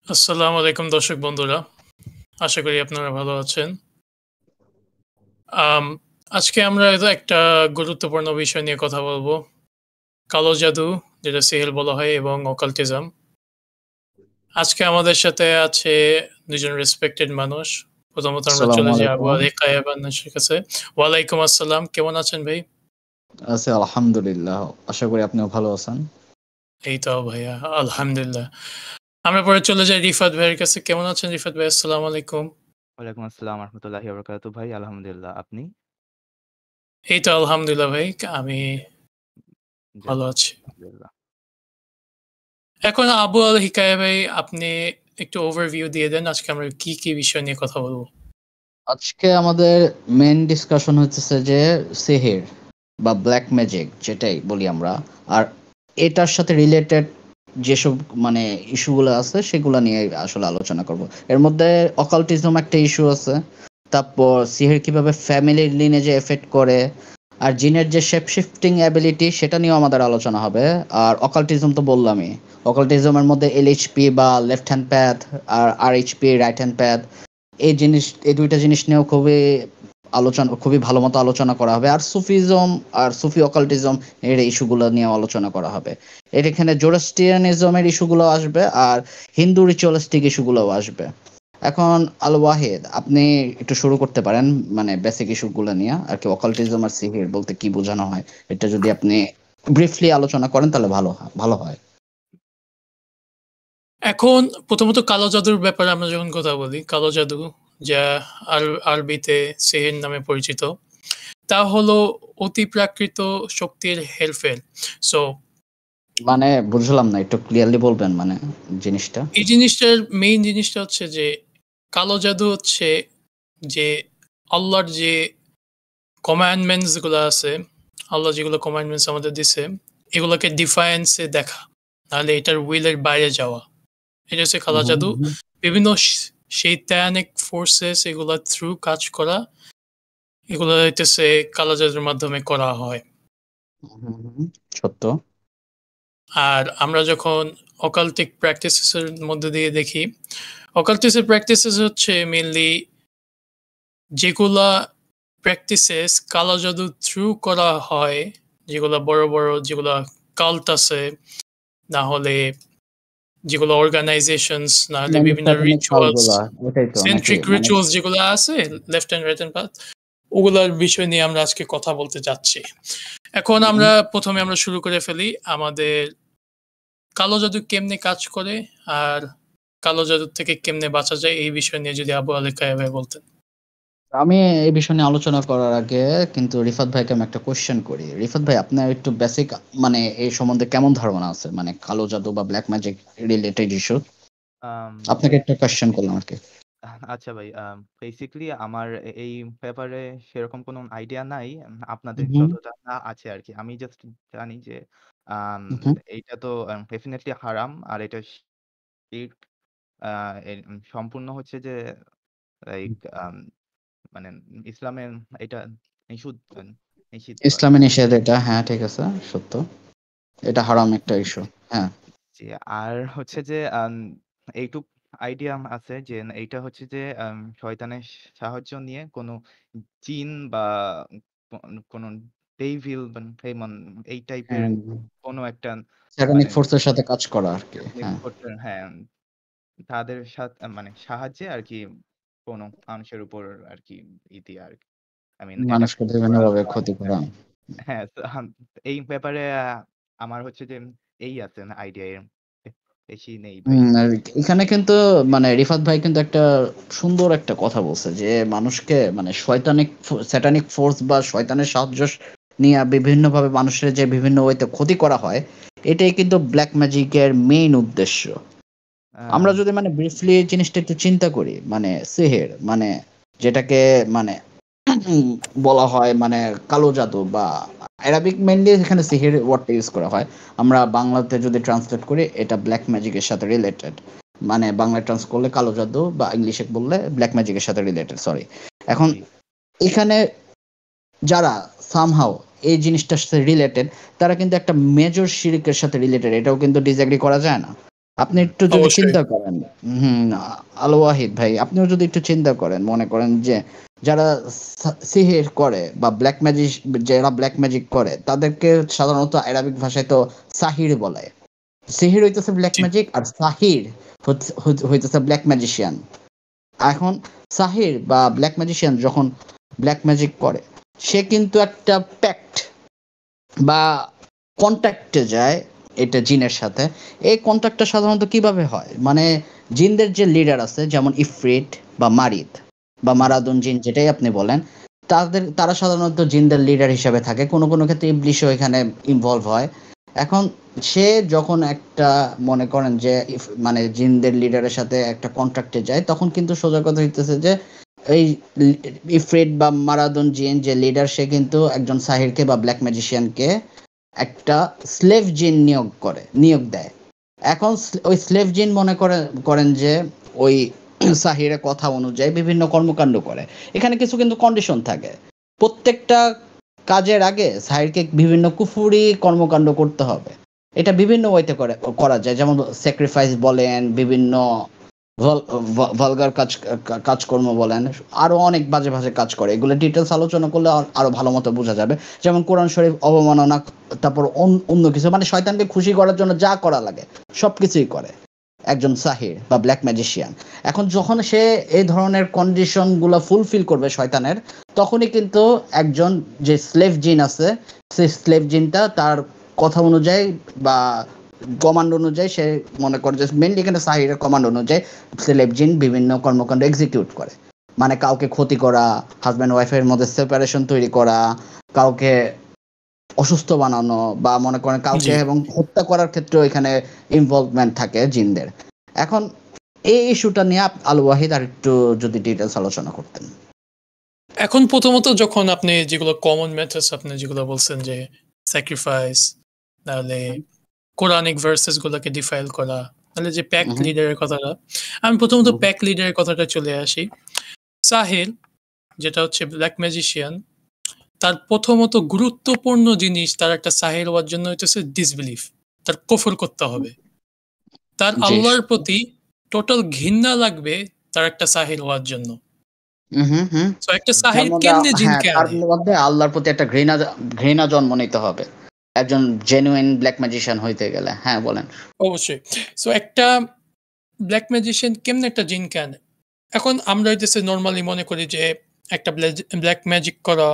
আসসালামু আলাইকুম দর্শক বন্ধুরা। আশা করি আপনারা ভালো আছেন। আম আজকে আমরা একটা গুরুত্বপূর্ণ বিষয় নিয়ে কথা বলব। কালো জাদু, যেটা সিহেল বলা হয় এবং অকাল্টিজম। আজকে আমাদের সাথে আছে ২ জন রেসপেক্টেড মানুষ। প্রথমত আমরা আসসালামু চলে যাই আবু আলাইকুম। আলী কায়েব আন্নাসের কাছে। ওয়ালাইকুম আসসালাম। কেমন আছেন ভাই? আছি আলহামদুলিল্লাহ। আশা করি আপনিও ভালো আছেন। এই তো ভাইয়া আলহামদুলিল্লাহ। আমরা পরে চলে যাই রিফাত ভাইয়ের কাছে। কেমন আছেন রিফাত ভাই? আসসালামু আলাইকুম। ওয়ালাইকুম আসসালাম রাহমাতুল্লাহি ওয়া বারাকাতুহু ভাই আলহামদুলিল্লাহ। আপনি? এই তো আলহামদুলিল্লাহ ভাই। আমি যাক ভালো আছি। আলহামদুলিল্লাহ। এখন আবু আল হিকায়া ভাই, আপনি একটু ওভারভিউ দিয়ে দেন। আজকে আমরা কি বিষয় নিয়ে কথা বলবো? আজকে আমাদের মেইন ডিসকাশন হচ্ছে যে সিহির বা ব্ল্যাক ম্যাজিক যেটাই বলি আমরা। আর এটার সাথে রিলেটেড যেসব মানে ইস্যুগুলো আছে সেগুলো নিয়ে আসলে আলোচনা করব। এর মধ্যে অকাল্টিজম একটা ইস্যু আছে। তারপর সিহির কিভাবে ফ্যামিলির লিনেজে এফেক্ট করে, আর জিনের যে শেপ শিফটিং অ্যাবিলিটি সেটা নিয়েও আমাদের আলোচনা হবে। আর অকাল্টিজম তো বললামই। অকাল্টিজমের মধ্যে এলএইচপি বা লেফট হ্যান্ড প্যাথ আর আরএইচপি রাইট হ্যান্ড প্যাথ, এই ২ টা জিনিস নিয়েও খুবই ভালো মতো আলোচনা করা হবে। আর সুফিজম আর সুফি অকাল্টিজম এর ইস্যুগুলো নিয়েও আলোচনা করা হবে। এখানে জোরাস্ট্রিয়ানিজমের ইস্যুগুলো আসবে আর হিন্দু রিচুয়ালিস্টিক ইস্যুগুলোও আসবে। এখন আল ওয়াহিদ, আপনি একটু শুরু করতে পারেন মানে বেসিক ইস্যুগুলো নিয়ে। আর কি অকাল্টিজম আর সিহির বলতে কি বোঝানো হয় এটা যদি আপনি ব্রিফলি আলোচনা করেন তাহলে ভালো হয়। এখন প্রথমত কালো জাদুর ব্যাপারে আমরা যখন কথা বলি, কালো জাদু যা আরবিতে সেহের নামে পরিচিত, তা হলো অতিপ্রাকৃত শক্তির হেরফের। সো মানে বুঝলাম না, একটু ক্লিয়ারলি বলবেন মানে জিনিসটা। এই জিনিসটার মেইন জিনিসটা হচ্ছে যে কালো জাদু হচ্ছে যে আল্লাহর যে কমান্ডমেন্টস গুলো আছে, আল্লাহ যেগুলো কমান্ডমেন্টস আমাদের দিছে, এগুলোকে ডিফারেন্সে দেখা, নাহলে এটার উইলের বাইরে যাওয়া। এটা হচ্ছে কালো হুম, জাদু। হুম, বিভিন্ন শৈতানিক ফোর্সেস এগুলা থ্রু কাজ করা, এগুলো হইতেছে কালো জাদুর মাধ্যমে করা হয়। সত্য। আর আমরা যখন অকাল্টিক প্র্যাকটিসেস এর মধ্যে দিয়ে দেখি, অকাল্টিসের প্র্যাকটিসেস হচ্ছে মেইনলি যেগুলা প্র্যাকটিসেস কালো জাদু থ্রু করা হয়, যেগুলা বড় বড় যেগুলা কাল্ট আছে, না হলে যেগুলো অর্গানাইজেশনস, না হলে মানে বিভিন্ন স্যাটানিক রিচুয়ালস, কালগুলা ওটাই তো নাকি সেন্ট্রিক মানে। রিচুয়ালস যেগুলো আছে, left hand right hand path, ওগুলার বিষয় নিয়ে আমরা আজকে কথা বলতে যাচ্ছি। এখন আমরা প্রথমে আমরা শুরু করে ফেলি আমাদের কালো জাদু কেমনে কাজ করে, আর কালো জাদুর থেকে কেমনে বাঁচা যায়, এই বিষয় নিয়ে যদি আবু আলী কায়া ভাই বলতেন। আমি এই বিষয় নিয়ে আলোচনা করার আগে কিন্তু রিফাত ভাইকে আমি একটা কোশ্চেন করি। রিফাত ভাই, আপনার একটু বেসিক মানে এই সম্বন্ধে কেমন ধারণা আছে, মানে কালো জাদু বা ব্ল্যাক ম্যাজিক রিলেটেড ইস্যু? আম আপনাকে একটা কোশ্চেন করলাম আর কি। আচ্ছা ভাই, বেসিক্যালি আমার এই ব্যাপারে সেরকম কোনো আইডিয়া নাই। আপনাদের হুম, যতটা না আছে আরকি। আমি জাস্ট জানি যে আম হুম, এইটা তো ডেফিনিটলি হারাম। আর এটা শিরক আ এর সম্পূর্ণ হচ্ছে যে লাইক মানে ইসলামের এটা নিষিদ্ধ ইসলামে আরকি। নিষেধ এটা, হ্যাঁ ঠিক আছে, সত্য। এটা হারাম একটা ইস্যু। হ্যাঁ। জি, আর হচ্ছে যে এইটুক আইডিয়া আছে যে এইটা হচ্ছে যে শয়তানের সাহায্য নিয়ে কোনো জিন বা ক কোনো ডেভিল বা ডেমন এই টাইপের হ্যাঁ, কোনো একটা স্যাটানিক মানে ফোর্সের সাথে কাজ করা আর কি। টেকনিক হ্যাঁ, করতে হ্যাঁ, তাদের মানে সাহায্যে আরকি কোনো মানুষের উপর আরকি দিয়ে আরকি। অ্যাটাক মানুষকে করা বিভিন্নভাবে বা ক্ষতি করা। হ্যাঁ, তো এই ব্যাপারে আমার হচ্ছে যে এই আছে আইডিয়া এর বেশি নেই ভাই। আর এখানে কিন্তু মানে রিফাত ভাই কিন্তু একটা সুন্দর একটা কথা বলছে যে মানুষকে মানে স্যাটানিক ফোর্স বা শয়তানের সাহায্য নিয়ে বিভিন্নভাবে মানুষের যে বিভিন্ন ওয়েতে ক্ষতি করা হয়, এটাই কিন্তু ব্ল্যাক ম্যাজিকের মেইন উদ্দেশ্য। আমরা আ যদি মানে ব্রিফলি জিনিসটা একটু চিন্তা করি, মানে সিহের মানে যেটাকে মানে বলা হয় মানে কালো জাদু বা অ্যারাবিক মেইনলি এখানে সিহির ওয়ার্ডটা ইউজ করা হয়। আমরা বাংলাতে যদি ট্রান্সলেট করি এটা ব্ল্যাক ম্যাজিকের সাথে রিলেটেড। মানে বাংলায় ট্রান্স করলে কালো জাদু বা ইংলিশে বললে ব্ল্যাক ম্যাজিকের সাথে রিলেটেড, সরি। এখন জি। এখানে যারা সামহাও এই জিনিসটার সাথে রিলেটেড, তারা কিন্তু একটা মেজর শিরকের সাথে রিলেটেড, এটাও কিন্তু ডিসএগ্রি করা যায় না। আপনি একটু যদি অবশ্যই। চিন্তা করেন, আল ওয়াহিদ ভাই, আপনিও যদি একটু চিন্তা করেন, মনে করেন যে যারা সিহির করে বা ব্ল্যাক ম্যাজিক, যারা ব্ল্যাক ম্যাজিক করে তাদেরকে সাধারণত আরবিক ভাষায় তো সাহির বলে। সিহির হইতেছে ব্ল্যাক জি, ম্যাজিক, আর সাহির হইতেছে ব্ল্যাক ম্যাজিশিয়ান। এখন সাহির বা ব্ল্যাক ম্যাজিশিয়ান যখন ব্ল্যাক ম্যাজিক করে, সে কিন্তু একটা প্যাক্ট বা কন্ট্যাক্টে যায় এটা জিনের সাথে। এই কন্ট্যাক্টটা সাধারণত কিভাবে হয়, মানে জিনদের যে লিডার আছে যেমন ইফরিট বা মারিদ বা মারাদুন জিন, যেটাই আপনি বলেন, তারা সাধারণত জিনদের লিডার হিসেবে থাকে। কোনো কোনো ক্ষেত্রে ইবলিশও এখানে ইনভলভ হয়। এখন সে যখন একটা, মনে করেন যে মানে জিনদের লিডারের সাথে একটা কন্ট্রাক্টে যায়, তখন কিন্তু সোজা কথা হইতেছে যে এই ইফরিট বা মারাদুন জিন যে লিডার, সে কিন্তু একজন সাহিরকে বা ব্ল্যাক ম্যাজিশিয়ানকে একটা স্লেভ জিন নিয়োগ দেয়। এখন ওই স্লেভ জিন মনে করেন যে ওই সাহিরের কথা অনুযায়ী বিভিন্ন কর্মকাণ্ড করে। এখানে কিছু কিন্তু কন্ডিশন থাকে। প্রত্যেকটা কাজের আগে সাহিরকে বিভিন্ন কুফুরি কর্মকাণ্ড করতে হবে। এটা বিভিন্ন ওয়েতে করা যায়, যেমন স্যাক্রিফাইস বলেন, বিভিন্ন ভালগার কাজকর্ম বলেন, আরো অনেক বাজে বাজে কাজ করে। এগুলো ডিটেলস আলোচনা করলে আরো ভালো মতো বোঝা যাবে। যেমন কোরআন শরীফ অবমাননা, তারপর অন্য কিছু, মানে শয়তানকে খুশি করার জন্য যা করা লাগে সবকিছুই করে একজন সাহির বা ব্ল্যাক ম্যাজিশিয়ান। এখন যখন সে এই ধরনের কন্ডিশন গুলো ফুলফিল করবে শয়তানের, তখনই কিন্তু একজন যে স্লেভ জিন আছে, সেই স্লেভ জিনটা তার কথা অনুযায়ী বা কমান্ড অনুযায়ী, সে মনে করে যে মেনলি এখানে সাহিরের কমান্ড অনুযায়ী স্লেভ জিন বিভিন্ন কর্মকাণ্ড এক্সিকিউট করে। মানে কাউকে ক্ষতি করা, হাজব্যান্ড ওয়াইফের মধ্যে সেপারেশন তৈরি করা, কাউকে অসুস্থ বানানো, বা মনে করেন জি। কাউকে এবং হত্যা করার ক্ষেত্রেও এখানে ইনভলভমেন্ট থাকে জিনদের। এখন এই ইস্যুটা নিয়ে আল ওয়াহিদ আর একটু যদি ডিটেলস আলোচনা করতেন। এখন প্রথমত যখন আপনি যেগুলো কমন মেথডস আপনি যেগুলো বলছেন যে স্যাক্রিফাইস, তাহলে কোরআনিক ভার্সেস গুলোকে ডিফাইল করা, তাহলে যে প্যাক লিডারের কথাটা, আমি প্রথমত প্যাক লিডারের কথাটা চলে আসি। সাহিল, যেটা হচ্ছে ব্ল্যাক ম্যাজিশিয়ান, তার প্রথমত গুরুত্বপূর্ণ জিনিস তার একটা সাহিল হওয়ার জন্য হইতেছে ডিসবিলিফ, তার কফর করতে হবে। তার জি। আল্লাহর প্রতি টোটাল ঘৃণা লাগবে তার একটা সাহিল হওয়ার জন্য। সো একটা তার সাহিল মধ্যে কেমনে হ্যাঁ, জিনকে তার আনে? মধ্যে আল্লাহর প্রতি একটা ঘৃণা জন্ম নিতে হবে একজন জেনুইন ব্ল্যাক ম্যাজিশিয়ান হইতে গেলে। হ্যাঁ, বলেন। অবশ্যই। সো একটা ব্ল্যাক ম্যাজিশিয়ান কেমনে একটা জিনকে আনে? এখন আমরা হইতেছে নরমালি মনে করি যে একটা ব্ল্যাক ম্যাজিক করা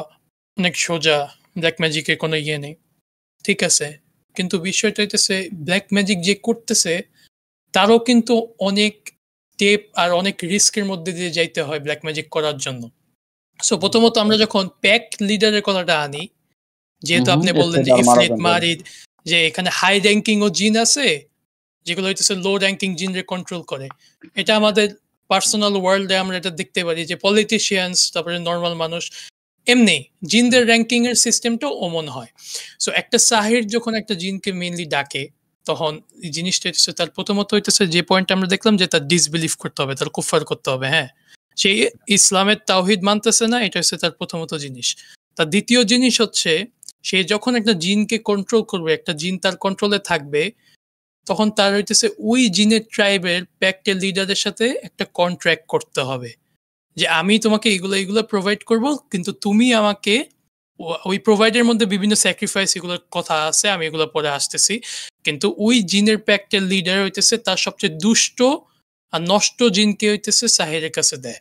অনেক সোজা, ব্ল্যাক ম্যাজিকের কোনো ইয়ে নেই। ঠিক আছে। কিন্তু বিষয়টা হইতেছে ব্ল্যাক ম্যাজিক যে করতেছে তারও কিন্তু অনেক স্টেপ আর অনেক রিস্কের মধ্যে দিয়ে যাইতে হয় ব্ল্যাক ম্যাজিক করার জন্য। সো প্রথমত আমরা যখন প্যাক লিডারের কথাটা আনি, যেহেতু আপনি বললেন যে ইফরিত, মারিদ, যে এখানে হাই র‍্যাংকিং ও জিন আছে যেগুলো হইতেছে লো র‍্যাংকিং জিনরে কন্ট্রোল করে। এটা আমাদের পার্সোনাল ওয়ার্ল্ডে আমরা এটা দেখতে পারি যে পলিটিশিয়ানস, তারপরে নরমাল মানুষ, এমনি জিনদের র‍্যাংকিং এর সিস্টেমটাও অমন হয়। সো একটা সাহির যখন একটা জিনকে মেইনলি ডাকে, তখন এই জিনিসটা হইতেছে তার প্রথমত হইতেছে যে পয়েন্ট আমরা দেখলাম যে তার ডিসবিলিভ করতে হবে, তার কুফার করতে হবে। হ্যাঁ, সে ইসলামের তাওহিদ মানতেছে না, এটা হচ্ছে তার প্রথমত জিনিস। তার দ্বিতীয় জিনিস হচ্ছে সে যখন একটা জিনকে কন্ট্রোল করবে, একটা জিন তার কন্ট্রোলে থাকবে, তখন তার হইতেছে ওই জিনের ট্রাইবের প্যাক্টের লিডারের সাথে একটা কন্ট্রাক্ট করতে হবে যে আমি তোমাকে এগুলো প্রোভাইড করব, কিন্তু তুমি আমাকে ওই প্রোভাইডের মধ্যে বিভিন্ন স্যাক্রিফাইস এগুলোর কথা আছে, আমি এগুলো পরে আসতেছি। কিন্তু ওই জিনের প্যাক্টের লিডার হইতেছে তার সবচেয়ে দুষ্ট আর নষ্ট জিনকে হইতেছে সাহিরের কাছে দেয়।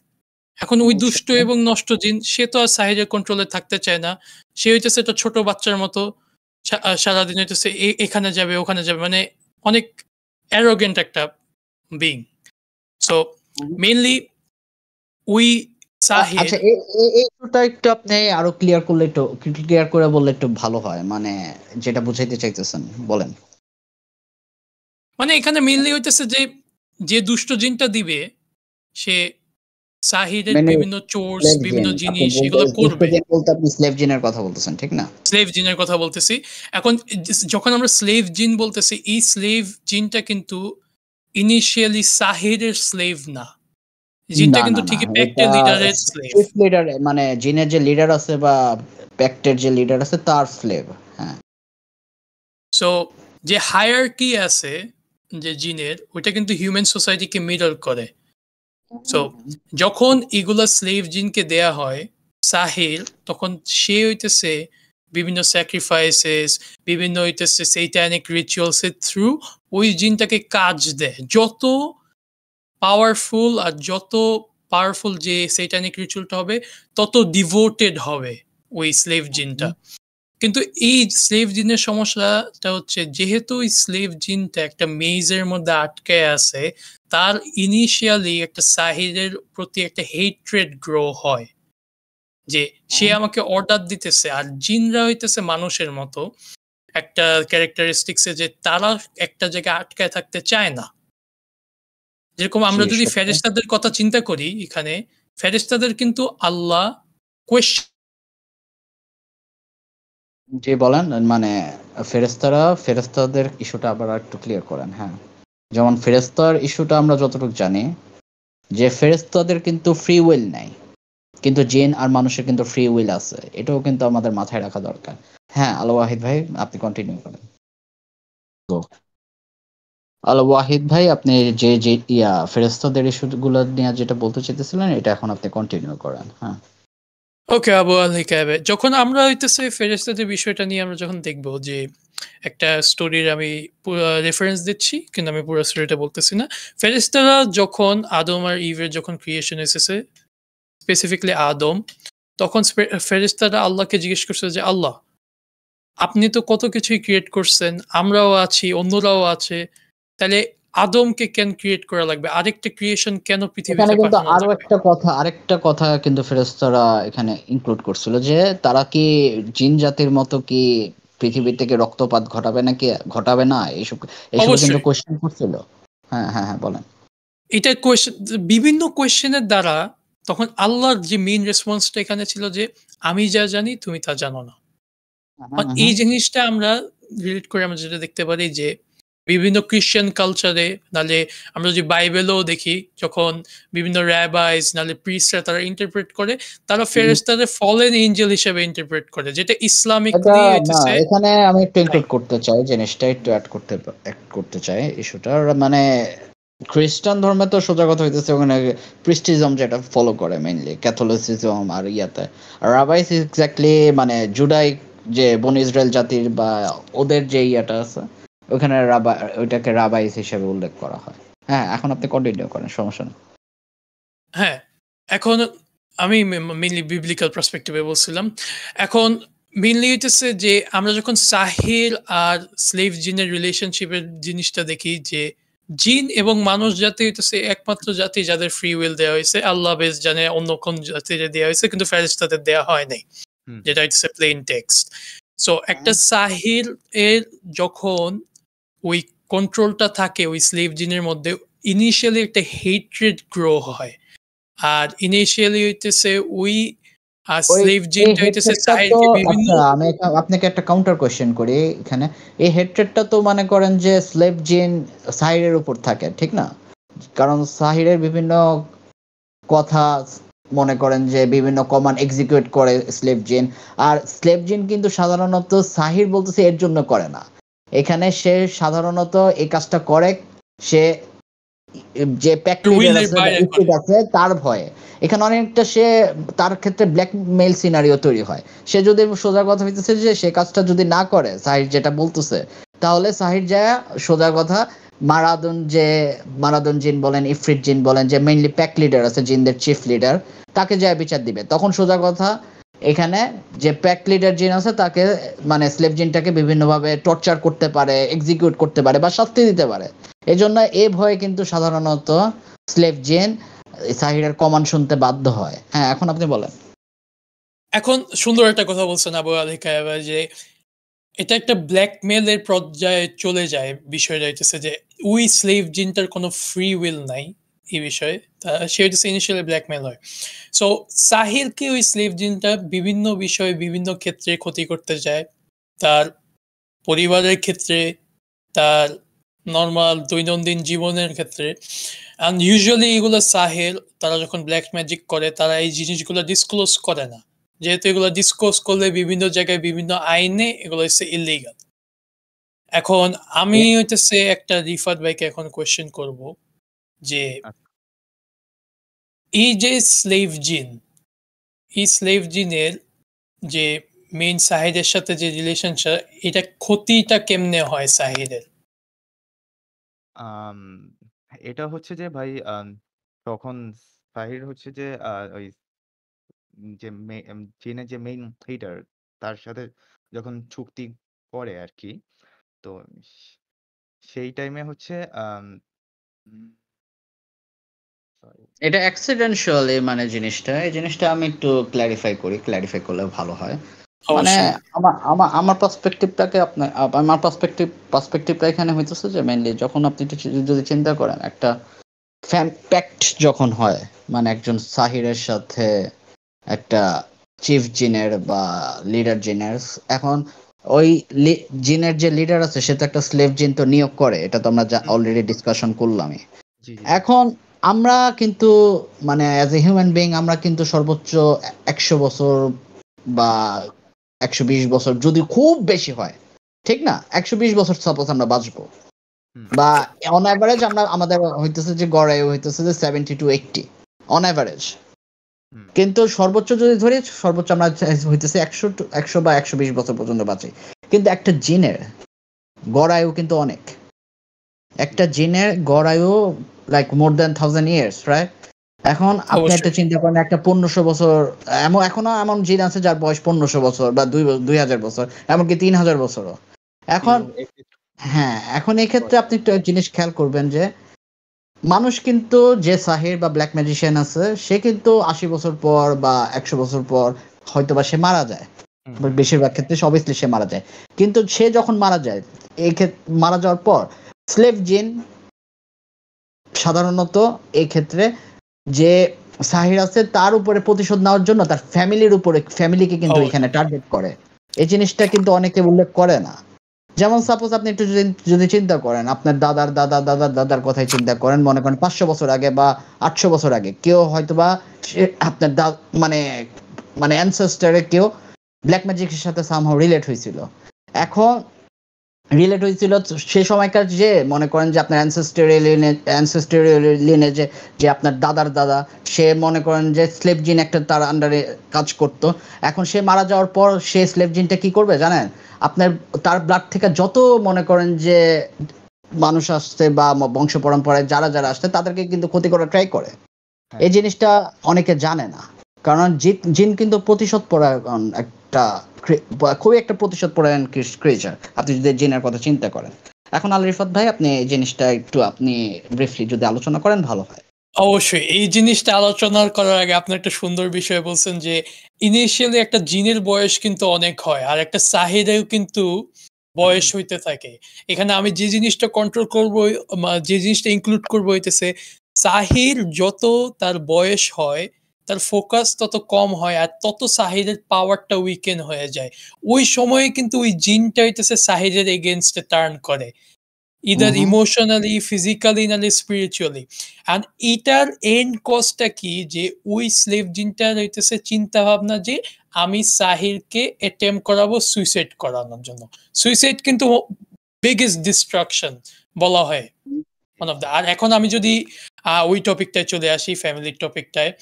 এখন ওই দুষ্ট এবং নষ্ট জিন সে তো আর সাহিরের কন্ট্রোলে থাকতে চায় না। সে হইতেছে একটা ছোট বাচ্চার মতো সারাদিন হইতেছে এখানে যাবে ওখানে যাবে, মানে অনেক অ্যারোগেন্ট একটা বিং। সো মেইনলি ওই সাহির, আচ্ছা, এই ইস্যুটা একটু আপনি আরো ক্লিয়ার করে বললে একটু ভালো হয়, মানে যেটা বুঝাইতে চাইতেছেন, বলেন। মানে এখানে মেইনলি হইতেছে যে যে দুষ্ট জিনটা দিবে সে সাহিরের মানে বিভিন্ন চোর্স, স্লেভ বিভিন্ন জিন আপনি জিনিস বলতে, এগুলো দুষ্ট করবে। জিন বলতে আপনি স্লেভ জিনের কথা বলতেছেন, ঠিক না? স্লেভ জিনের কথা বলতেছি। এখন যখন আমরা স্লেভ জিন বলতেছি, এই স্লেভ জিনটা কিন্তু ইনিশিয়ালি সাহিরের স্লেভ না। জিনটা না, না, কিন্তু না। ঠিকই এটা প্যাক্টের লিডারের স্লেভ। চিফ লিডার, মানে জিনের যে লিডার আছে বা প্যাক্টের যে লিডার আছে তার স্লেভ। হ্যাঁ। সো যে হায়ারকি আছে যে জিনের ওইটা কিন্তু হিউম্যান সোসাইটিকে মিরর করে। সো যখন এগুলা স্লেভ জিনকে দেয়া হয় সাহির, তখন সে হইতেছে বিভিন্ন স্যাক্রিফাইসেস, বিভিন্ন হইতেছে সেইটানিক রিচুয়ালস এর থ্রু ওই জিনটাকে কাজ দেয়। যত পাওয়ারফুল আর যত পাওয়ারফুল যে সেইটানিক রিচুয়ালটা হবে তত ডিভোটেড হবে ওই স্লেভ জিনটা। কিন্তু এই স্লেভ জিনের সমস্যাটা হচ্ছে যেহেতু ওই স্লেভ জিনটা একটা মেজের মধ্যে আটকে আছে, তার ইনিশিয়ালি একটা সাহিরের প্রতি একটা হেট্রেড গ্রো হয় যে সে আমাকে অর্ডার দিতেছে। আর জিনরা হইতেছে মানুষের মতো একটা ক্যারেক্টারিস্টিক্স যে তারা একটা জায়গায় আটকায় থাকতে চায় না। যেরকম আমরা যদি ফেরেশতাদের কথা চিন্তা করি, এখানে ফেরেশতাদের কিন্তু আল্লাহ কোয়েশ্চেন জি বলেন, মানে ফেরেশতাদের ইস্যুটা আবার একটু ক্লিয়ার করেন। হ্যাঁ, যেমন ফেরেশতার ইস্যুটা আমরা যতটুকু জানি যে ফেরেশতাদের কিন্তু ফ্রি উইল নাই, কিন্তু জিন আর মানুষের কিন্তু ফ্রি উইল আছে। এটাও কিন্তু আমাদের মাথায় রাখা দরকার। হ্যাঁ, আলো ওয়াহিদ ভাই আপনি কন্টিনিউ করেন। তো আলো ওয়াহিদ ভাই আপনি যে ফেরেশতাদের ইস্যুগুলো নিয়ে যেটা বলতে চাইতেছিলেন এটা এখন আপনি কন্টিনিউ করেন। হ্যাঁ, ওকে আবু আল হিকায়াবে, যখন আমরা হইতেছে ফেরেশতাদের বিষয়টা নিয়ে আমরা যখন দেখব যে একটা স্টোরির আমি রেফারেন্স দিচ্ছি কিন্তু আমি পুরো স্টোরিটা বলতেছি না। ফেরেশতারা যখন আদম আর ইভের যখন ক্রিয়েশন এসেছে, স্পেসিফিকলি আদম, তখন ফেরেশতারা আল্লাহকে জিজ্ঞেস করছে যে আল্লাহ আপনি তো কত কিছুই ক্রিয়েট করছেন, আমরাও আছি, অন্যরাও আছে, তাহলে আদমকে কেন ক্রিয়েট করা লাগবে, আরেকটা ক্রিয়েশন কেন এখানে পৃথিবীতে কিন্তু পাঠানো আরো লাগবে? আরেকটা কথা কিন্তু ফেরেশতারা এখানে ইনক্লুড করছিল যে তারা কি জিন জাতির মতো কি পৃথিবী থেকে রক্তপাত ঘটাবে নাকি ঘটাবে না, এইসব কিন্তু অবশ্যই কোশ্চেন করছিল। হ্যাঁ হ্যাঁ হ্যাঁ, বলেন। এটা কোয়েশ্চেন, বিভিন্ন কোয়েশ্চেনের দ্বারা তখন আল্লাহর যে মেইন রেসপন্সটা এখানে ছিল যে আমি যা জানি তুমি তা জানো না। হ্যাঁ হ্যাঁ এই হ্যাঁ। জিনিসটা আমরা রিলেট করে আমরা যেটা দেখতে পারি যে বিভিন্ন ক্রিশ্চিয়ান কালচারে, নালে আমরা যদি বাইবেলও দেখি, যখন বিভিন্ন র্যাবাইজ নালে প্রিস্টরা তারা ইন্টারপ্রেট করে, তারা ফেরেশতাদের ফলেন এঞ্জেল হিসেবে ইন্টারপ্রেট করে, যেটা এটা ইসলামিকলি না, হইতেছে এখানে আমি একটু নাই। ইনক্লুড করতে চাই জিনিসটা, একটু অ্যাড করতে চাই ইস্যুটা। মানে খ্রিস্টান ধর্মে তো সোজা কথা হইতেছে ওখানে প্রিস্টিজম যেটা ফলো করে মেইনলি ক্যাথলিসিজম আর ইয়াতে। আর রাবাইস এক্স্যাক্টলি মানে জুডাইক যে বন ইসরায়েল জাতির বা ওদের যে ইয়াটা আছে ওখানে ওইটাকে রাবাইস হিসেবে উল্লেখ করা হয়। হ্যাঁ, এখন আপনি কন্টিনিউ করেন, সমস্যা নেই। হ্যাঁ, এখন আমি মেইনলি বিবলিক্যাল পার্সপেক্টিভে বলছিলাম। এখন মেইনলি হইতেছে যে আমরা যখন সাহির আর স্লেভ জিনের রিলেশনশিপের জিনিসটা দেখি যে জিন এবং মানুষ জাতি হইতেছে একমাত্র জাতি যাদের ফ্রি উইল দেওয়া হয়েছে। আল্লাহ বেশ জানে অন্য কোন জাতিরে দেওয়া হয়েছে, কিন্তু ফেরেশতাদের দেওয়া হয় নাই, হুম, যেটা হইতেছে প্লেন টেক্সট। সো একটা সাহির এর যখন ওই কন্ট্রোলটা থাকে ওই স্লেভ জিনের মধ্যে, ইনিশিয়ালি একটা হেট্রেড গ্রো হয়। আর ইনিশিয়ালি হইতেছে ওই ওই স্লেভ এই জিনটা হইতেছে হেডসেটটা তো, সাহিরকে বিভিন্ন আচ্ছা আমি আপনাকে একটা কাউন্টার কোশ্চেন করি এখানে। এই হেডসেটটা তো মনে করেন যে স্লেভ জিন সাহিরের উপর থাকে, ঠিক না? কারণ সাহিরের বিভিন্ন কথা মনে করেন যে বিভিন্ন কমান্ড এক্সিকিউট করে স্লেভ জিন। আর স্লেভ জিন কিন্তু সাধারণত সাহির বলতেছে এর জন্য করে না, এখানে সে সাধারণত এই কাজটা করে সে যে প্যাক লিডার উইলের আছে বা বাইরে করে। ইফিট আছে তার ভয়ে। এখানে অনেকটা সে তার ক্ষেত্রে ব্ল্যাকমেইল সিনারিও তৈরি হয়। সে যদি সোজা কথা হইতেছে যে সে কাজটা যদি না করে সাহির যেটা বলতেছে, তাহলে সাহির যায় সোজা কথা মারাদন জিন বলেন ইফরিট জিন বলেন যে মেইনলি প্যাক লিডার আছে জিনদের চিফ লিডার, তাকে যায় বিচার দিবে। তখন সোজা কথা এখানে যে প্যাক লিডার জিন আছে তাকে মানে স্লেভ জিনটাকে বিভিন্নভাবে টর্চার করতে পারে, এক্সিকিউট করতে পারে বা শাস্তি দিতে পারে। এজন্য এই ভয়ে কিন্তু সাধারণত স্লেভ জেন সাহিরের কমান্ড শুনতে বাধ্য হয়। হ্যাঁ, এখন আপনি বলেন। এখন সুন্দর একটা কথা বলছেন আবু আলী খায়বা যে এটা একটা ব্ল্যাকমেইলের পর্যায়ে চলে যায়। বিষয়টা হইতেছে যে ওই স্লেভ জিনটার কোনো ফ্রি উইল নাই এই বিষয়ে। সে হইতেছে ইনিশিয়ালি ব্ল্যাকমেইল হয়। সো সাহিরকে ওই স্লেভ জিনটা বিভিন্ন বিষয়ে বিভিন্ন ক্ষেত্রে ক্ষতি করতে যায়। তার পরিবারের ক্ষেত্রে, তার নরমাল দৈনন্দিন জীবনের ক্ষেত্রে। অ্যান্ড ইউজুয়ালি এগুলো সাহের তারা যখন ব্ল্যাক ম্যাজিক করে তারা এই জিনিসগুলো ডিসক্লোজ করে না, যেহেতু এগুলো ডিসক্লোজ করলে বিভিন্ন জায়গায় বিভিন্ন আইনে এগুলো হচ্ছে ইলিগাল। এখন আমি এ হইতেছে একটা রিফাত ভাইকে এখন কোয়েশ্চেন করব যে আচ্ছা। এই যে স্লেভ জিন, এই স্লেভ জিনের যে মেইন সাহিদের সাথে যে রিলেশনটা এটা ক্ষতিটা কেমনে হয় সাহিদের? আম এটা হচ্ছে যে ভাই তখন সাহির হচ্ছে যে ওই যে চীনের যে মেইন লিডার তার সাথে যখন চুক্তি করে আরকি। তো সে সেই টাইমে হচ্ছে উম সরি। এটা accidentally মানে জিনিসটা, এই জিনিসটা আমি একটু ক্লারিফাই করলে ভালো হয়। মানে অবশ্যই। আমার পার্সপেক্টিভটাকে আমার পার্সপেক্টিভটা এখানে হইতেছে যে মেইনলি যখন আপনি একটু যদি চিন্তা করেন একটা প্যাক্ট যখন হয়, মানে একজন সাহিরের সাথে একটা চিফ জিনের বা লিডার জিনের, এখন ওই জিনের যে লিডার আছে সে তো একটা স্লেভ জিন তো নিয়োগ করে, এটা তো আমরা হুম, অলরেডি ডিসকাশন করলামই। জি, জি, জি। এখন আমরা কিন্তু মানে অ্যাজ এ হিউম্যান বিং আমরা কিন্তু সর্বোচ্চ ১০০ বছর বা ১২০ বছর যদি খুব বেশি হয়, ঠিক না? ১২০ বছর সাপোজ আমরা বাঁচবো, হুম, বা অন এভারেজ আমরা আমাদের হইতেছে যে গড়ে হইতেছে যে 70 to 80 অন এভারেজ। হুম, কিন্তু সর্বোচ্চ যদি ধরি, সর্বোচ্চ আমরা হইতেছে ১০০ বা ১২০ বছর পর্যন্ত বাঁচি। কিন্তু একটা জিনের গড় আয়ু কিন্তু অনেক। জি, একটা জিনের গড় আয়ু like more than 1000 years, right? এখন আপনি একটা অবশ্যই। চিন্তা করেন একটা ১৫০০ বছর, এখনো এমন জিন আছে যার বয়স ১৫০০ বছর বা ২০০০ বছর, এমনকি ৩০০০ বছরও। জি, এখন এক্ষেত্রে হ্যাঁ, এখন এই ক্ষেত্রে করে আপনি ভাই। একটা জিনিস খেয়াল করবেন যে মানুষ কিন্তু, যে সাহির বা ব্ল্যাক ম্যাজিশিয়ান আছে সে কিন্তু ৮০ বছর পর বা ১০০ বছর পর হয়তোবা সে মারা যায়। হুম, বাট হুম, বেশিরভাগ ক্ষেত্রে অবভিয়াসলি সে মারা যায়। কিন্তু সে যখন মারা যায়, এই মারা যাওয়ার পর স্লেভ জিন সাধারণত এই ক্ষেত্রে যে সাহির আছে তার উপরে প্রতিশোধ নেওয়ার জন্য তার ফ্যামিলিকে কিন্তু এখানে অবশ্যই। টার্গেট করে। এই জিনিসটা কিন্তু অনেকে উল্লেখ করে না। যেমন সাপোজ আপনি একটু যদি চিন্তা করেন, আপনার দাদার কথাই চিন্তা করেন, মনে করেন ৫০০ বছর আগে বা ৮০০ বছর আগে কেউ হয়তোবা আপনার মানে মানে অ্যানসেস্টারে কেউ ব্ল্যাক ম্যাজিকের সাথে সামহাউ রিলেট হয়েছিল। হুম, এখন রিলেট হয়েছিল সে সময়কার যে মনে করেন যে আপনার অ্যানসেস্টরিয়াল লিনেজে যে আপনার দাদার দাদা, সে মনে করেন যে স্লেভ জিন একটা তার আন্ডারে কাজ করত। এখন সে মারা যাওয়ার পর সে স্লেভ জিনটা কি করবে জানেন? আপনার তার ব্লাড থেকে যত মনে করেন যে মানুষ আসছে বা বংশ পরম্পরায় যারা আসছে তাদেরকে কিন্তু ক্ষতি করার ট্রাই করে। হ্যাঁ, এই জিনিসটা অনেকে জানে না। কারণ জিন কিন্তু প্রতিশোধ পরায়ণ একটা খুবই একটা প্রতিশোধ পরায়ণ ক্রিয়েচার। আপনি যদি জিনের কথা চিন্তা করেন। এখন আল রিফাত ভাই, আপনি এই জিনিসটা একটু আপনি ব্রিফলি যদি আলোচনা করেন ভালো হয়। অবশ্যই। এই জিনিসটা আলোচনা করার আগে আপনি একটা সুন্দর বিষয় বলছেন যে, ইনিশিয়ালি একটা জিনের বয়স কিন্তু অনেক হয়। আর একটা সাহিরেও কিন্তু হুম, বয়স হইতে থাকে। এখানে আমি যে জিনিসটা কন্ট্রোল করব, যে জিনিসটা ইনক্লুড করব হইতেছে, সাহির যত তার বয়স হয়, তার ফোকাস তত কম হয় আর তত সাহিরের পাওয়ারটা উইকেন হয়ে যায়। ওই সময়ে কিন্তু ওই জিনটা হইতেছে সাহিরের এগেইনস্ট এ টার্ন করে। হুম, either হুম। emotionally, physically নাহলে spiritually. and এটার এন্ড কজটা কি যে ওই স্লেভ জিনটার হইতেছে চিন্তা ভাবনা যে আমি সাহিরকে অ্যাটেম্প্ট করাবো সুইসাইড করানোর জন্য। সুইসাইড কিন্তু বিগেস্ট ডিস্ট্রাকশন বলা হয়। জি, ওয়ান অফ জি। দ্য, আর এখন আমি যদি ওই টপিকটায় চলে আসি, ফ্যামিলির টপিকটায়।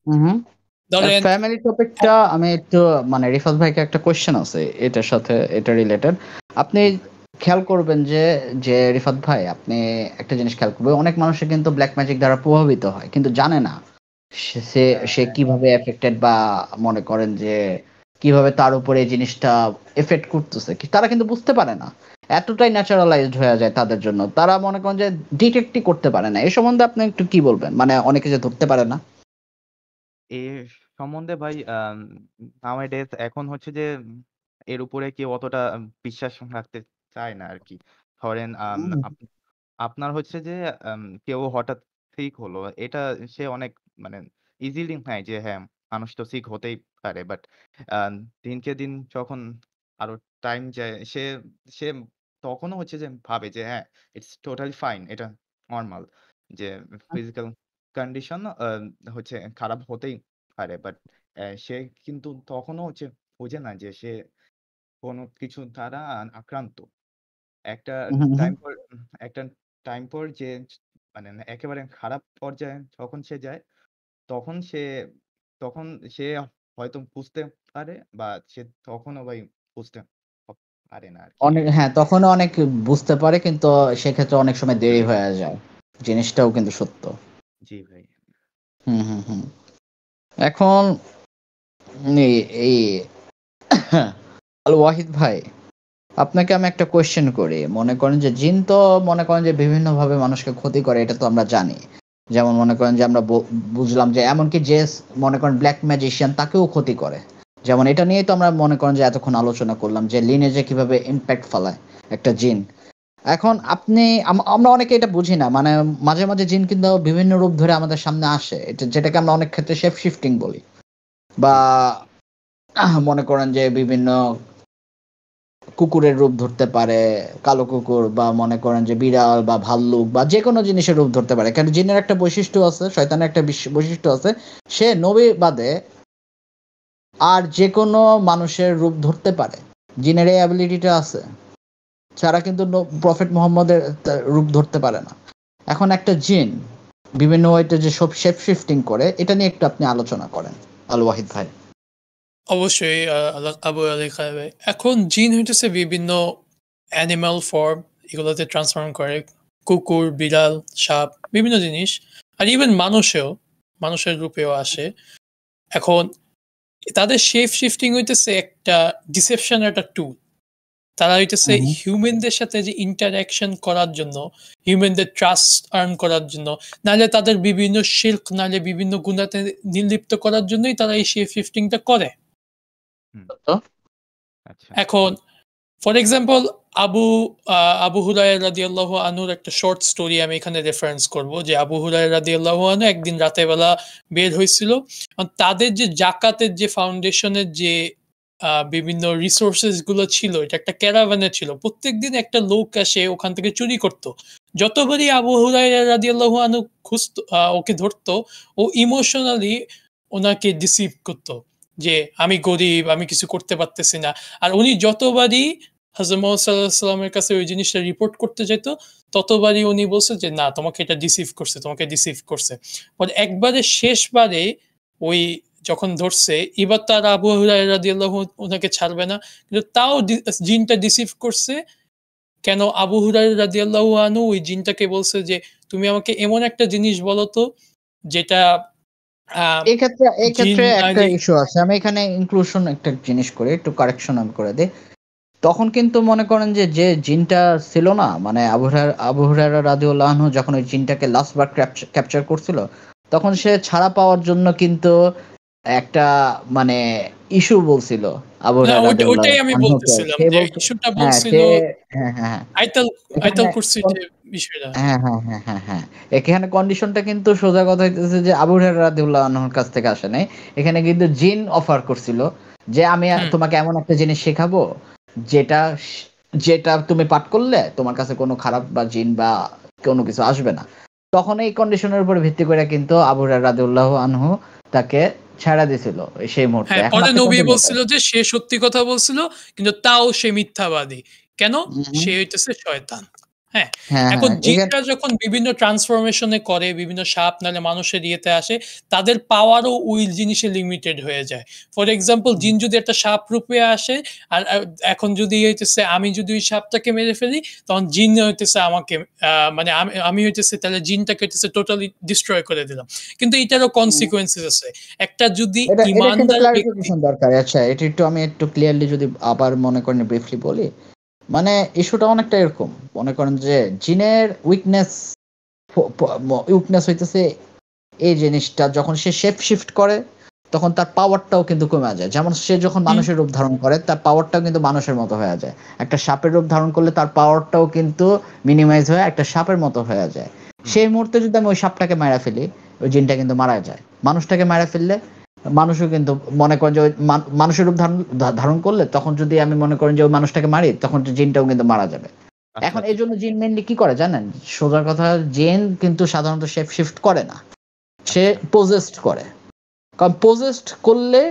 হুম, হুম। ধরেন ফ্যামিলি টপিকটা আমি একটু মানে রিফাত ভাইকে একটা কোয়েশ্চেন আছে এটার সাথে, এটা রিলেটেড। আপনি জি ভাই। খেয়াল করবেন যে রিফাত ভাই, আপনি একটা জিনিস খেয়াল করবেন, অনেক মানুষই কিন্তু ব্ল্যাক ম্যাজিক দ্বারা প্রভাবিত হয় কিন্তু জানে না সে সে সে হ্যাঁ, কিভাবে এফেক্টেড, বা মনে করেন যে কিভাবে তার উপরে এই জিনিসটা এফেক্ট করতেছে, তারা কিন্তু বুঝতে পারে না। এতটাই ন্যাচারালাইজড হয়ে যায় তাদের জন্য, তারা মনে করেন যে ডিটেক্টই করতে পারে না। এই সম্বন্ধে আপনি একটু কি বলবেন? মানে অনেকে যে ধরতে পারে না। এ সম্বন্ধে ভাই নাওয়াডেজ এখন হচ্ছে যে এর উপরে কেউ অতটা বিশ্বাস রাখতে চায় না আরকি। ধরেন হুম, আপনার হচ্ছে যে কেউ হঠাৎ সিক হলো। এটা সে অনেক মানে ইজিলি নেয় যে হ্যাঁ, মানুষ তো সিক হতেই পারে। বাট আ দিনকে দিন যখন আরো টাইম যায় সে তখনও হচ্ছে যে ভাবে যে হ্যাঁ, ইটস টোটালি ফাইন। এটা নরমাল। যে ফিজিক্যাল কন্ডিশন হচ্ছে খারাপ হতেই পারে। বাট সে কিন্তু তখনও হচ্ছে বোঝে না যে সে কোন কিছু দ্বারা আক্রান্ত। একটা হুম, হুম। টাইম পর একটা টাইম পর যে মানে একেবারে খারাপ পর্যায়ে যখন সে যায়, তখন সে তখন সে হয়তো বুঝতে পারে বা সে তখনও ভাই বুঝতে পারে না আরকি অনেক, এটা। হ্যাঁ, তখনও অনেক বুঝতে পারে, কিন্তু সেক্ষেত্রে অনেক সময় দেরি হয়ে যায়। জিনিসটাও কিন্তু সত্য। জি ভাই। হুম, হুম, হুম। এখন এই এই আল ওয়াহিদ ভাই, আপনাকে আমি একটা কোয়েশ্চেন করি। মনে করেন যে জিন তো মনে করেন যে বিভিন্নভাবে মানুষকে ক্ষতি করে, এটা তো আমরা জানি। যেমন মনে করেন যে আমরা বুঝলাম যে এমনকি যে মনে করেন ব্ল্যাক ম্যাজিশিয়ান তাকেও ক্ষতি করে। যেমন এটা নিয়েই তো আমরা মনে করেন যে এতক্ষণ আলোচনা করলাম যে লিনেজে কিভাবে ইমপ্যাক্ট ফেলায় একটা জিন। এখন আপনি আমরা অনেকে এটা বুঝি না, মানে মাঝে মাঝে জিন কিন্তু বিভিন্ন রূপ ধরে আমাদের সামনে আসে, এটা যেটাকে আমরা অনেক ক্ষেত্রে শেপ শিফটিং বলি। বা জি, জি। মনে করেন যে বিভিন্ন কুকুরের রূপ ধরতে পারে, কালো কুকুর, বা মনে করেন যে বিড়াল বা ভাল্লুক বা যেকোনো জিনিসের রূপ ধরতে পারে। কারণ জিনের একটা বৈশিষ্ট্য আছে, শয়তানের একটা বৈশিষ্ট্য আছে, সে নবী বাদে আর যেকোনো মানুষের রূপ ধরতে পারে। জিনের এই অ্যাবিলিটিটা আছে, ছাড়া কিন্তু প্রফেট মোহাম্মদের রূপ ধরতে পারে না। এখন একটা জিন বিভিন্ন ওয়েতে যে সব শেপ শিফটিং করে, এটা নিয়ে একটু আপনি আলোচনা করেন আল ওয়াহিদ ভাই। অবশ্যই আবু আলী খায় ভাই। এখন জিন হইতেছে বিভিন্ন অ্যানিমাল ফর্ম, এগুলোতে ট্রান্সফর্ম করে। কুকুর, বিড়াল, সাপ, বিভিন্ন জিনিস। আর ইভেন মানুষের রূপেও আসে। এখন তাদের শেপ শিফটিং হইতেছে একটা ডিসেপশন, একটা টুল। তারা হইতেছে হুম, হিউম্যানদের সাথে যে ইন্টারাকশন করার জন্য, হিউম্যানদের ট্রাস্ট আর্ন করার জন্য, নাহলে তাদের বিভিন্ন শিল্ক, নাহলে বিভিন্ন গুণাতে নির্লিপ্ত করার জন্যই তারা এই শেপ শিফটিংটা করে। হুম, তো আচ্ছা। এখন ফর এক্সাম্পল আবু হুরায়রা রাদিয়াল্লাহু আনহুর একটা শর্ট স্টোরি আমি এখানে রেফারেন্স করব, যে আবু হুরায়রা রাদিয়াল্লাহু আনহু একদিন রাতের বেলা বের হয়েছিল। তাদের যে জাকাতের যে ফাউন্ডেশনের যে বিভিন্ন রিসোর্সেস গুলো ছিল, এটা একটা ক্যারাভানে ছিল। প্রত্যেকদিন একটা লোক এসে ওখান থেকে চুরি করত। যতবারই আবু হুরায়রা রাদিয়াল্লাহু আনহু খুঁজতো, ওকে ধরতো, ও ইমোশনালি ওনাকে ডিসিভ করতো যে আমি গরিব, আমি কিছু করতে পারতেছি না। আর উনি যতবারই হযরত মুহাম্মদ সাল্লাল্লাহু আলাইহি ওয়াসাল্লামের কাছে ওই জিনিসটা রিপোর্ট করতে যেত, ততবারই উনি বলছে যে না, তোমাকে এটা ডিসিভ করছে, তোমাকে ডিসিভ করছে। পরে একবারে শেষবারে ওই যখন ধরছে, এবার তার আবু হুরায়রা রাদিয়াল্লাহু ওনাকে ছাড়বে না। কিন্তু তাও জিনটা ডিসিভ করছে। কেন? আবু হুরায়রা রাদিয়াল্লাহু আনহু ওই জিনটাকে বলছে যে তুমি আমাকে এমন একটা জিনিস বলো তো, যেটা আহ জিন এই ক্ষেত্রে একটা নাইলে। ইস্যু আছে। আমি এখানে ইনক্লুশন একটা জিনিস করি, একটু কারেকশন আমি করে দিই। তখন কিন্তু মনে করেন যে যে জিনটা ছিল না, মানে আবু হুরায়রা রাদিয়াল্লাহু আনহু যখন ওই জিনটাকে লাস্ট বার ক্যাপচার করছিল, তখন সে ছাড়া পাওয়ার জন্য কিন্তু একটা মানে ইস্যু বলছিল আবু না, হুরায়রা রাদিয়াল্লাহু ওইটাই আমি আনহুকে। বলতেছিলাম সে যে বলতে, ইস্যুটা হ্যাঁ, বলছিল সে, হ্যাঁ, হ্যাঁ, হ্যাঁ। আইতাল এখানে আইতাল কুরসির কোন, যে বিষয়টা। হ্যাঁ, হ্যাঁ, হ্যাঁ, হ্যাঁ, হ্যাঁ। এখানে কন্ডিশনটা কিন্তু সোজা কথা হইতেছে যে আবু হুরায়রা রাদিয়াল্লাহু আনহুর কাছ থেকে আসে নাই। এখানে কিন্তু জিন অফার করছিল যে আমি হুম, তোমাকে এমন একটা জিনিস শেখাবো যেটা যেটা তুমি পাঠ করলে তোমার কাছে কোনো খারাপ বা জিন বা কোনো কিছু আসবে না। তখন এই কন্ডিশনের উপর ভিত্তি করে কিন্তু আবু হুরায়রা রাদিয়াল্লাহু আনহু তাকে ছেড়ে দিছিল সেই মুহূর্তে। হ্যাঁ, এখন পরে আপনি নবী কন্টিনিউ বলছিল করেন। যে সে সত্যি কথা বলছিল, কিন্তু তাও সে মিথ্যাবাদী। কেন? হুম, সে হইতেছে শয়তান। হ্যাঁ, হ্যাঁ, এখন হ্যাঁ। এখানে জিনরা যখন বিভিন্ন ট্রান্সফরমেশন এ করে, বিভিন্ন সাপ নাহলে মানুষের ইয়েতে আসে, তাদের পাওয়ারও ওই জিনিসে লিমিটেড হয়ে যায়। ফর এক্সাম্পল জিন যদি একটা সাপ রূপে আসে, আর এখন যদি হইতেছে আমি যদি ওই সাপটাকে মেরে ফেলি, তখন জিন হইতেছে আমাকে মানে আমি হইতেছে তাহলে জিনটাকে হইতেছে টোটালি ডিস্ট্রয় করে দিলাম। কিন্তু এটারও কনসিকুয়েন্সেস আছে। একটা যদি এটা কিন্তু ইমানদার ব্যক্তি। ক্লারিফিকেশন দরকার। আচ্ছা, এটা একটু আমি একটু ক্লিয়ারলি যদি আবার মনে করেন ব্রিফলি বলি। মানে ইস্যুটা অনেকটা এরকম। মনে করেন যে জিনের উইকনেস হইতেছে এই জিনিসটা, যখন সে শেপ শিফট করে তখন তার পাওয়ারটাও কিন্তু কমে যায়। যেমন সে যখন হুম, মানুষের রূপ ধারণ করে তার পাওয়ারটাও কিন্তু মানুষের মতো হয়ে যায়। একটা সাপের রূপ ধারণ করলে তার পাওয়ারটাও কিন্তু মিনিমাইজ হয়ে একটা সাপের মতো হয়ে যায়। হুম, সেই মুহূর্তে যদি আমি ওই সাপটাকে মারা ফেলি, ওই জিনটা কিন্তু মারা যায়। মানুষটাকে মারা ফেললে মানুষও কিন্তু মনে করেন যে ওই মানুষের রূপ ধারণ করলে তখন যদি আমি মনে করেন যে ওই মানুষটাকে মারি, তখন জিনটাও কিন্তু মারা যাবে। আচ্ছা, এখন এই আচ্ছা। জন্য জিন মেইনলি কি করে জানেন? সোজা কথা, জিন কিন্তু সাধারণত শেপ শিফট করে না, সে আচ্ছা। পোজেসড করে। কারণ পোজেসড করলে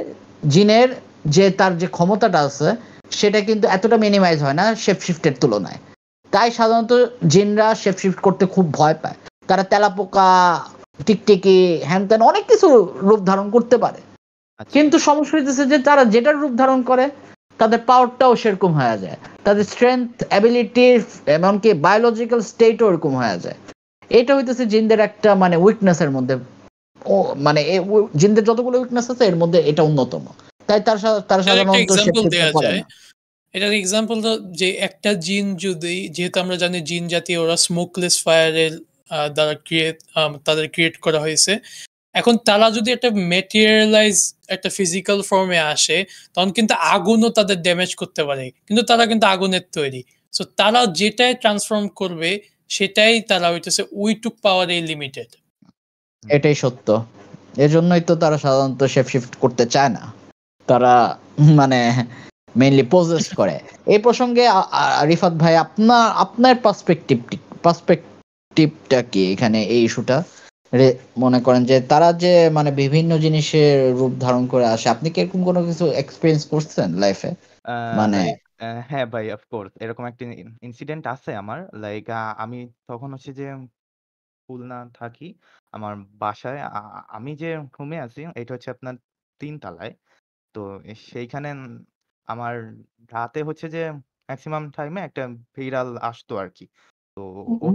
জিনের যে তার যে ক্ষমতাটা আছে সেটা কিন্তু এতটা মিনিমাইজ হয় না শেপ শিফটের তুলনায়। তাই সাধারণত জিনরা শেপ শিফট করতে খুব ভয় পায়। তারা তেলাপোকা, টিকটিকি, হ্যান-ত্যান অনেক কিছু রূপ ধারণ করতে পারে। আচ্ছা। কিন্তু সমস্যা হইতেছে যে তারা যেটার রূপ ধারণ করে তাদের পাওয়ারটাও সেরকম হয়ে যায়। তাদের স্ট্রেংথ, অ্যাবিলিটি, এমনকি বায়োলজিক্যাল স্টেটও ওরকম হয়ে যায়। এটা হইতেছে জিনদের একটা মানে উইকনেসের মধ্যে, ও মানে জিনদের যতগুলো উইকনেস আছে এর মধ্যে এটা অন্যতম। তাই তারা এটার একটা সাধারণত শেপ এক্সাম্পল শিফট দেয়া করে যায়। না। এটার এক্সাম্পল যে একটা জিন যদি, যেহেতু আমরা জানি জিন জাতি ওরা স্মোকলেস ফায়ারের দ্বারা তাদের ক্রিয়েট করা হয়েছে। এখন তারা যদি একটা ম্যাটেরিয়ালাইজ একটা ফিজিক্যাল ফর্মে আসে, তখন কিন্তু আগুনও তাদের ড্যামেজ করতে পারে। কিন্তু তারা কিন্তু আগুনের তৈরি। সো তারা যেটাই ট্রান্সফর্ম করবে সেটাই তারা হইতেছে ওইটুক পাওয়ারে লিমিটেড। এটাই সত্য। এজন্যই তো তারা সাধারণত শেপ শিফট করতে চায় না। তারা মানে মেইনলি পজেসড করে। এই প্রসঙ্গে রিফাত ভাই, আপনার পার্সপেক্টিভটা কি এখানে এই ইস্যুটা? মনে করেন যে তারা যে মানে বিভিন্ন জিনিসের রূপ ধারণ করে আসে, আপনি কি এরকম কোনো কিছু এক্সপেরিয়েন্স করছেন লাইফে? মানে লাইক হ্যাঁ ভাই, অফ কোর্স এরকম একটা ইনসিডেন্ট আছে আমার। লাইক আমি তখন হচ্ছে যে খুলনা থাকি। আমার বাসায় আমি যে রুমে আছি এটা হচ্ছে আপনার ৩ তলায়। তো সেইখানে আমার রাতে হচ্ছে যে মেক্সিমাম টাইমে একটা বিড়াল আসতো আরকি। তো হুম,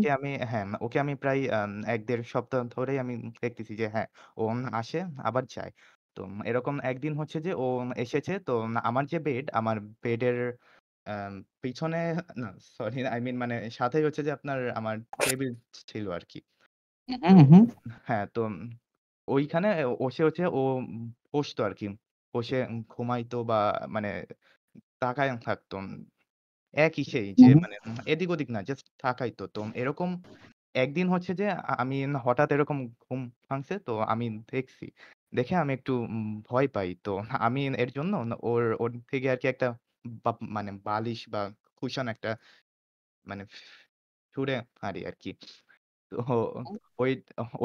ওকে আমি প্রায় ১-১.৫ সপ্তাহ ধরেই আমি দেখতেছি যে হ্যাঁ, ও আসে আবার যায়। তো এরকম একদিন হচ্ছে যে ও এসেছে। তো আমার যে আমার বেডের আম পিছনে, না সরি, আই মিন মানে সাথেই হচ্ছে যে আপনার আমার টেবিল ছিল আরকি। তো হুম, হুম, হ্যাঁ, তো ওইখানে বসে হচ্ছে ও বসতো আরকি। বসে ঘুমাইতো বা মানে তাকায় থাকতো। একই সেই যে হুম, মানে এদিক ওদিক না, জাস্ট তাকাইতো। তো এরকম একদিন হচ্ছে যে আমি হঠাৎ এরকম ঘুম ভাঙছে। তো আমি দেখছি। দেখে আমি একটু ভয় পাই। তো আমি এর জন্য ওর থেকে আরকি একটা মানে বালিশ বা কুশন একটা মানে ছুঁড়ে মারি আরকি। তো ওই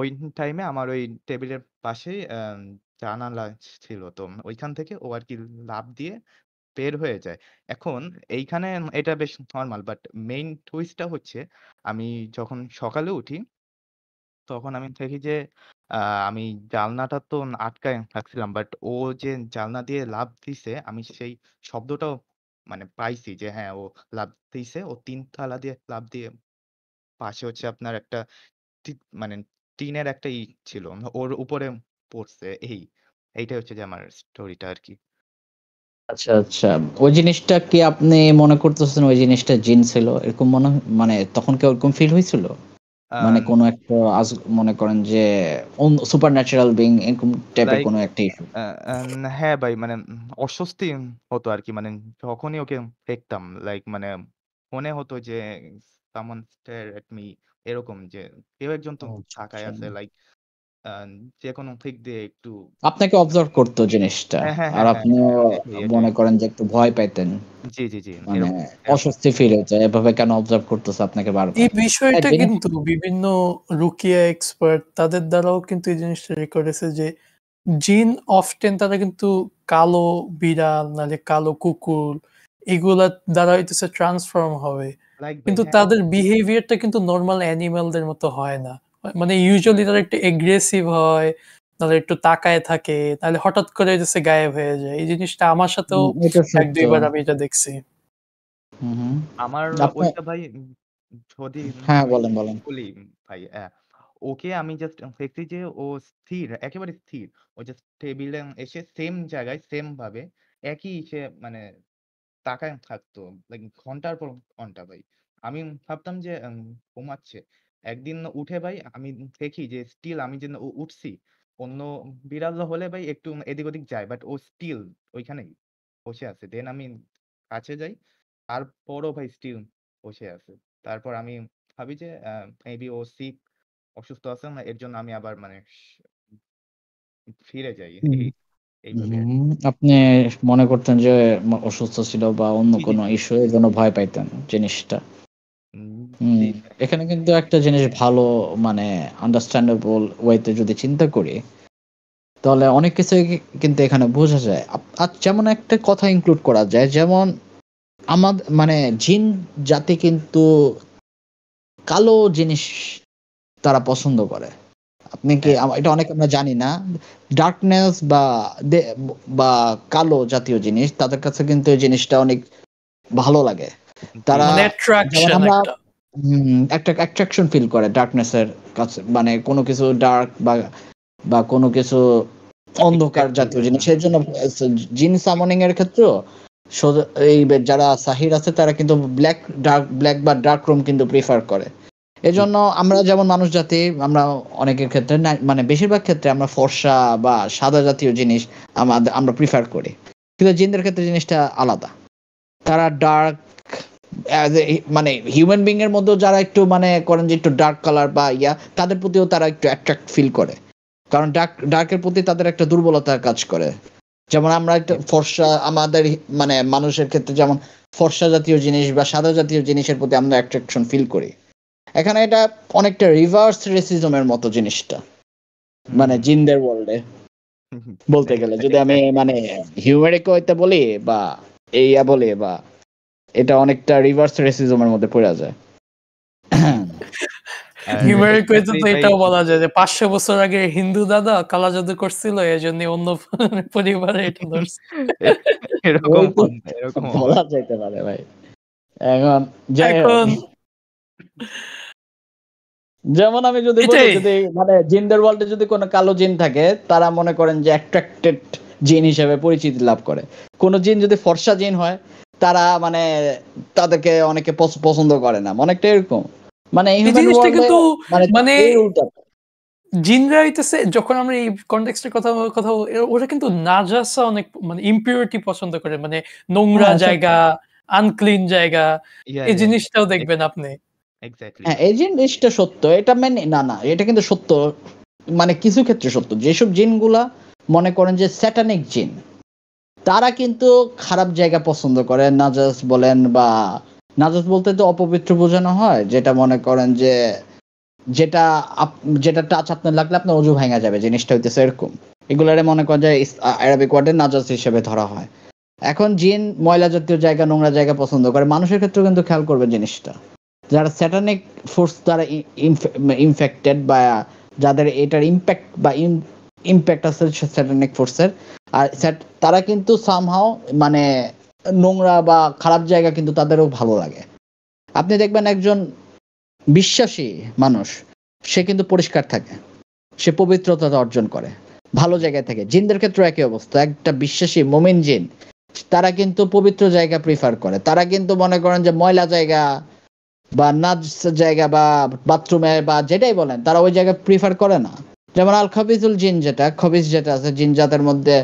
ওই টাইমে আমার ওই টেবিলের পাশেই জানালা ছিল। তো ওইখান থেকে ও আরকি লাফ দিয়ে বের হয়ে যায়। এখন এইখানে এটা বেশ নরমাল। বাট মেইন টুইস্ট টা হচ্ছে আমি যখন সকালে উঠি তখন আমি দেখি যে আ আমি জানলাটা তো আটকায় রাখছিলাম। বাট ও যে জানলা দিয়ে লাফ দিছে আমি সেই শব্দটাও মানে পাইছি যে হ্যাঁ, ও লাফ দিছে। ও ৩ তালা দিয়ে লাফ দিয়ে পাশে হচ্ছে আপনার একটা টি মানে টিনের একটা ছিল। ওর উপরে পড়ছে এইটাই হচ্ছে যে আমার স্টোরিটা আরকি। আচ্ছা, আচ্ছা। ওই জিনিসটা কি আপনি মনে করতেছেন ওই জিনিসটা জিন ছিল? এরকম মানে তখন কি ওরকম ফিল হইছিল? মানে আম কোনো একটা মনে করেন যে সুপার ন্যাচারাল বিং এরকম টাইপের লাইক কোনো একটা ইস্যু? আ আন হ্যাঁ ভাই, মানে অস্বস্তি হতো আরকি। মানে যখনই ওকে দেখতাম, লাইক মানে মনে হতো যে someone stare at me, এরকম যে কেউ একজন তো আচ্ছা, তাকায় আচ্ছা। আছে, লাইক আ যেকোনো দিক দিয়ে একটু আপনাকে অবজার্ভ করতো জিনিসটা। হ্যাঁ, হ্যাঁ, আর হ্যাঁ, হ্যাঁ। আপনিও এটাই। মনে করেন যে একটু ভয় পাইতেন। জি, জি, জি। মানে এরকম এরকম। অস্বস্তি ফিল হতো। এভাবে কেন অবজার্ভ করতেছে আপনাকে এই বারবার। হ্যাঁ, বিষয়টা জিনিস কিন্তু বিভিন্ন রুকিয়া এক্সপার্ট তাদের দ্বারাও কিন্তু এই জিনিসটা রেকর্ড হয়েছে যে জিন অফটেন তারা কিন্তু কালো বিড়াল নাহলে কালো কুকুর এগুলা দ্বারা হইতেছে ট্রান্সফর্ম হবে। লাইক ভাই, কিন্তু হ্যাঁ। তাদের বিহেভিয়ারটা কিন্তু নরমাল অ্যানিমালদের মতো হয় না। মানে ইউজুয়ালি তারা একটু এগ্রেসিভ হয়, নাহলে একটু তাকায় থাকে, নাহলে হঠাৎ করে হইতেছে গায়েব হয়ে যায়। এই জিনিসটা আমার সাথেও এটা সত্য। ১-২ বার আমি এটা দেখছি। হুম, হুম। আমার আপনার ওইটা ভাই, যদি হ্যাঁ, আমি বলেন, বলেন। বলি ভাই, ওকে আমি জাস্ট দেখছি যে ও স্থির, একেবারে স্থির। ও জাস্ট টেবিলে এসে সেম জায়গায় সেম ভাবে একই সে মানে তাকায় থাকতো। লাইক ঘন্টার পর ঘন্টা ভাই। আমি ভাবতাম যে ঘুমাচ্ছে। একদিন উঠে ভাই আমি দেখি যে স্টিল আমি যে উঠছি, অন্য বিড়াল হলে ভাই একটু এদিক ওদিক যায়। বাট ও স্টিল ওইখানেই বসে আছে। দেন আমি কাছে যাই। তারপরও ভাই স্টিল বসে আছে। তারপর আমি ভাবি যে মেবি ও সিক, অসুস্থ আছে না, এর জন্য আমি আবার মানে ফিরে যাই। হুম, এইভাবে আরকি। হুম। আপনি মনে করতেন যে অসুস্থ ছিল বা অন্য জি, জি, কোনো জি। ইস্যু এজন্য ভয় পাইতেন জিনিসটা। উম হুম, জি ভাই। এখানে কিন্তু একটা জিনিস ভালো মানে আন্ডারস্ট্যান্ডেবল ওয়েতে যদি চিন্তা করি, তাহলে অনেক কিছুই কিন্তু এখানে বোঝা যায়। যেমন একটা কথা ইনক্লুড করা যায়, যেমন আমাদের মানে জিন জাতি কিন্তু কালো জিনিস তারা পছন্দ করে। আপনি কি হ্যাঁ, এটা অনেক আমরা জানি না। ডার্কনেস বা বা কালো জাতীয় জিনিস তাদের কাছে কিন্তু এই জিনিসটা অনেক ভালো লাগে। জি, তারা মানে যেমন অ্যাট্রাকশন আমরা একটা। একটা অ্যাট্রাকশন ফিল করে ডার্কনেস এর কাছে, মানে কোনো কিছু ডার্ক বা কোনো কিছু অন্ধকার এক্সাক্টলি জাতীয় ভাই। জিনিস। এর জন্য জিন সামনিং এর ক্ষেত্রেও এই যারা সাহির আছে তারা কিন্তু ব্ল্যাক বা ডার্ক রুম কিন্তু প্রিফার করে। জি, এজন্য আমরা যেমন মানুষ জাতি, আমরা অনেকের ক্ষেত্রে মানে বেশিরভাগ ক্ষেত্রে আমরা ফর্সা বা সাদা জাতীয় জিনিস আমরা প্রিফার করি, কিন্তু জিনদের ক্ষেত্রে জিনিসটা আলাদা। তারা ডার্ক মানে হিউম্যান বিং এর মধ্যেও যারা একটু মানে করেন যে একটু ডার্ক কালার বা তাদের প্রতিও তারা একটু অ্যাট্রাক্ট ফিল করে, কারণ ডার্কের প্রতি তাদের একটা দুর্বলতা কাজ করে। যেমন আমরা একটা জি, ফর্সা আমাদের মানে মানুষের ক্ষেত্রে যেমন ফর্সা জাতীয় জিনিস বা সাদা জাতীয় জিনিসের প্রতি আমরা অ্যাট্রাকশন ফিল করি। এখানে এটা অনেকটা রিভার্স রেসিজমের মতো জিনিসটা, মানে হুম, জিনদের ওয়ার্ল্ডে বলতে গেলে যদি আমি এক্সাক্টলি। মানে হিউম্যানিক হইতে বলি বা বলি বা এটা অনেকটা রিভার্স রেসিজমের মধ্যে পড়ে যায়। আর হিউম্যানিক ওয়েতে এক্সাক্টলি তো ভাই, এটাও বলা যায় যে ৫০০ বছর আগে হিন্দু দাদা কালা জাদু করছিল, এজন্য অন্য পরিবারে এটা ধরছে। এরকম ওইটা হন এরকমও বলা হয়। যাইতে পারে ভাই। এখন যাই হোক, এখন যেমন আমি যদি বলি এটাই। যদি মানে জিনদের ওয়ার্ল্ডে যদি কোনো কালো জিন থাকে, তারা মনে করেন যে অ্যাট্রাক্টেড জিন হিসেবে পরিচিতি লাভ করে। কোন জিন যদি ফর্সা জিন হয়, তারা মানে তাদেরকে অনেকে পছন্দ করে না, অনেকটা এরকম। মানে এই হিউম্যান জিনিসটা ওয়ার্ল্ডে কিন্তু মানে মানে এই উল্টা। জিনরা হইতেছে, যখন আমরা এই কনটেক্সটের কথা ওরা কিন্তু নাজাসা অনেক মানে ইম্পিউরিটি পছন্দ করে। মানে নোংরা হ্যাঁ জায়গা, আনক্লিন জায়গা। ইয়া, এই ইয়া, ইয়া। জিনিসটাও দেখবেন এক্সাক্টলি, আপনি। এক্সাক্টলি হ্যাঁ, ভাই। এই জিনিসটা সত্য। এটা মানে না, না, এটা কিন্তু সত্য। মানে কিছু ক্ষেত্রে সত্য। যেসব জিনগুলা মনে করেন যে স্যাটানিক জিন, তারা কিন্তু খারাপ জায়গা পছন্দ করে। নাজাস বলেন বা নাজাস বলতে তো অপবিত্র বোঝানো হয়। যেটা মনে করেন যে যেটা যেটা টাচ আপনার লাগলে আপনার অজু ভাঙা যাবে, জিনিসটা হইতেছে এরকম। এগুলারে মনে করেন যে আরবিক ওয়ার্ডে নাজাস হিসেবে ধরা হয়। এখন জিন ময়লা জাতীয় জায়গা, নোংরা জায়গা পছন্দ করে। মানুষের ক্ষেত্রেও কিন্তু খেয়াল করবে জিনিসটা। যারা স্যাটানিক ফোর্স দ্বারা ইনফেক্টেড বা যাদের এটার ইম্প্যাক্ট বা ইম্প্যাক্ট আছে স্যাটানিক ফোর্সের, আর তারা কিন্তু সামহাও মানে নোংরা বা খারাপ জায়গা কিন্তু তাদেরও ভালো লাগে। আপনি দেখবেন একজন বিশ্বাসী মানুষ, সে কিন্তু পরিষ্কার থাকে, সে পবিত্রতা অর্জন করে, ভালো জি, জায়গায় থাকে। জিনদের ক্ষেত্রে একই অবস্থা। একটা বিশ্বাসী মুমিন জিন, তারা কিন্তু পবিত্র জায়গা প্রিফার করে। তারা কিন্তু মনে করেন যে ময়লা জায়গা বা নাজ জায়গা বা বাথরুমে বা যেটাই বলেন, তারা ওই জায়গা প্রিফার করে না। যেমন আল খবিজুল জিন, যেটা খবিজ যেটা আছে জিন জাতের মধ্যে,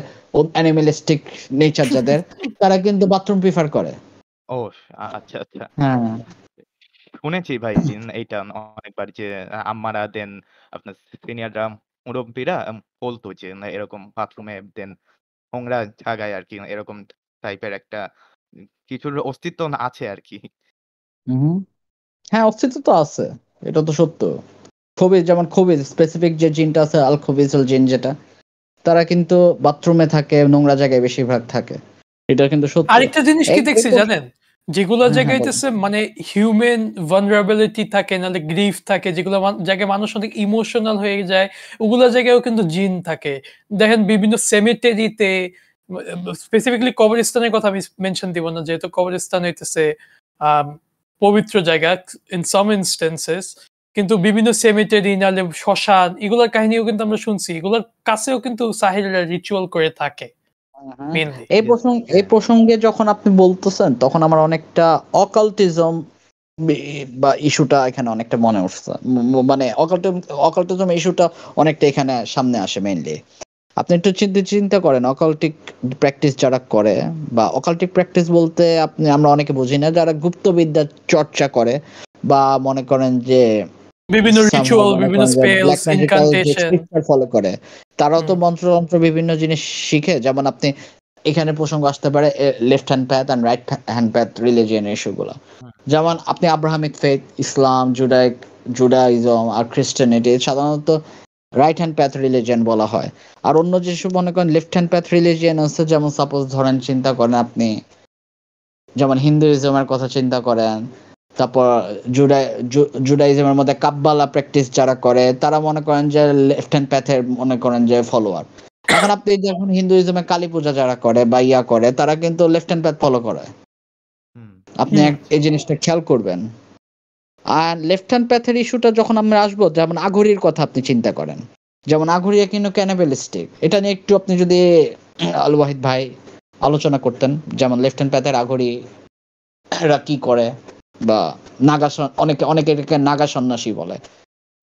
অ্যানিমেলিস্টিক নেচার যাদের, তারা কিন্তু বাথরুম প্রিফার করে। ও আচ্ছা, আচ্ছা। হ্যাঁ, শুনেছি ভাই এইটা অনেকবার যে আম্মারা দেন আপনার সিনিয়ররা মুরব্বিরা বলতো যে না এরকম বাথরুমে দেন নোংরা জায়গায় আরকি এরকম টাইপের একটা কিছুর অস্তিত্ব আছে আরকি। হুম, হ্যাঁ, অস্তিত্ব তো আছে, এটা তো সত্য। খবিজ, যেমন খবিজ স্পেসিফিক যে জিনটা আছে, আল খবিজুল জিন যেটা, তারা কিন্তু বাথরুমে থাকে, নোংরা জায়গায় বেশিরভাগ থাকে। এটা কিন্তু সত্য। আরেকটা জিনিস কি দেখছি এরকম। জানেন? যেগুলা হ্যাঁ, হ্যাঁ, বলেন। জায়গাইতেছে মানে হিউম্যান vulnerability থাকে, নাহলে গ্রিফ থাকে, যেগুলো জায়গায় মানুষ অনেক ইমোশনাল হয়ে যায়, ওগুলা জায়গায়ও কিন্তু জিন থাকে। দেখেন বিভিন্ন সেমেটেরিতে, স্পেসিফিকলি কবরস্থানের কথা আমি মেনশন দিব না, যেহেতু কবরস্থান হইতেছে আম পবিত্র জায়গা ইন সাম ইনস্ট্যান্সেস। কিন্তু বিভিন্ন সেমেটেরি নাহলে শ্মশান, এগুলার কাহিনীও কিন্তু আমরা শুনছি। এগুলার কাছেও কিন্তু সাহিররা রিচুয়াল করে থাকে হ্যাঁ, মেইনলি। এই হ্যাঁ, প্রসঙ্গে যখন আপনি বলতেছেন, তখন আমার অনেকটা অকাল্টিজম বা ইস্যুটা এখানে অনেকটা মনে উঠছে। মানে অকাল্টিজম ইস্যুটা অনেকটা এখানে সামনে আসে মেইনলি। আপনি একটু চিন্তা করেন, অকাল্টিক প্র্যাকটিস যারা করে বা অকাল্টিক প্র্যাকটিস বলতে আমরা অনেকে বুঝি না, যারা গুপ্তবিদ্যা চর্চা করে বা মনে করেন যে বিভিন্ন somehow রিচুয়াল, মনে বিভিন্ন করেন যে ব্ল্যাক স্পেলস, ম্যাজিক্যাল যে ইনকান্টেশন। স্ক্রিপ্টচার ফলো করে, তারাও তো হুম। মন্ত্রতন্ত্র বিভিন্ন জিনিস শিখে। যেমন আপনি এখানে প্রসঙ্গ আসতে পারে left hand path and right hand path religion ইস্যুগুলো। হুম, যেমন আপনি আব্রাহামিক ফেথ, ইসলাম, জুডাইজম আর খ্রিস্টানিটি সাধারণত রাইট হ্যান্ড প্যাথ রিলিজিয়ন বলা হয়। আর অন্য যেসব মনে করেন লেফট হ্যান্ড প্যাথ রিলিজিয়ন আছে, যেমন সাপোজ ধরেন চিন্তা করেন আপনি যেমন হিন্দুইজমের কথা চিন্তা করেন, তারপর জুডাইজমের মধ্যে কাব্বালা প্র্যাকটিস যারা করে তারা মনে করেন যে লেফট হ্যান্ড প্যাথের মনে করেন যে ফলোয়ার। এখন আপনি যখন হিন্দুইজমে কালী পূজা যারা করে বা ইয়া করে তারা কিন্তু লেফট হ্যান্ড প্যাথ ফলো করে। আপনি এই জিনিসটা খেয়াল করবেন। আর লেফট হ্যান্ড প্যাথের ইস্যুটা যখন আমরা আসবো, যেমন আঘুরির কথা আপনি চিন্তা করেন, যেমন আঘুরিয়া কিন্তু ক্যানাবেলিস্টিক, এটা নিয়ে একটু আপনি যদি আল ওয়াহিদ ভাই আলোচনা করতেন, যেমন লেফট হ্যান্ড প্যাথের আঘুরি এরা কি করে, বা নাগা অনেকে এটাকে নাগা সন্ন্যাসী বলে,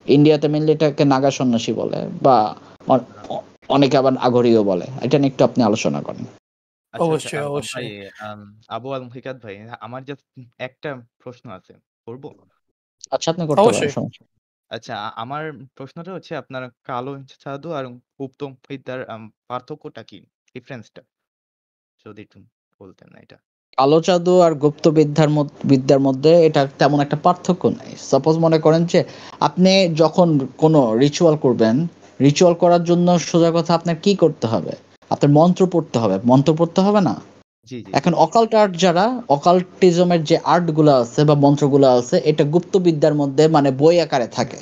ইন্ডিয়াতে মেনলি এটাকে নাগা সন্ন্যাসী বলে, বা অনেকে আবার আঘরিও বলে। এটা নিয়ে একটু আপনি আলোচনা করেন। অবশ্যই ভাই অবশ্যই আবু আল মুহিকাত ভাই, আমার জাস্ট একটা প্রশ্ন আছে, করবো? আচ্ছা, আপনি করতে পারেন, অবশ্যই সমস্যা নেই। আচ্ছা, আমার প্রশ্নটা হচ্ছে আপনার কালো জাদু আর গুপ্ত বিদ্যার পার্থক্যটা কি? ডিফারেন্সটা যদি একটু বলতেন এটা। কালো জাদু আর গুপ্ত বিদ্যার মধ্যে এটা তেমন একটা পার্থক্য নেই। সাপোজ মনে করেন যে আপনি যখন কোনো রিচুয়াল করবেন, রিচুয়াল করার জন্য সোজা কথা আপনার কি করতে হবে? আপনার মন্ত্র পড়তে হবে। মন্ত্র পড়তে হবে না? জি, জি, জি। এখন অকাল্ট আর্ট যারা, অকাল্টিজমের যে আর্টগুলো আছে বা মন্ত্রগুলো আছে, এটা গুপ্ত বিদ্যার মধ্যে মানে বই আকারে থাকে।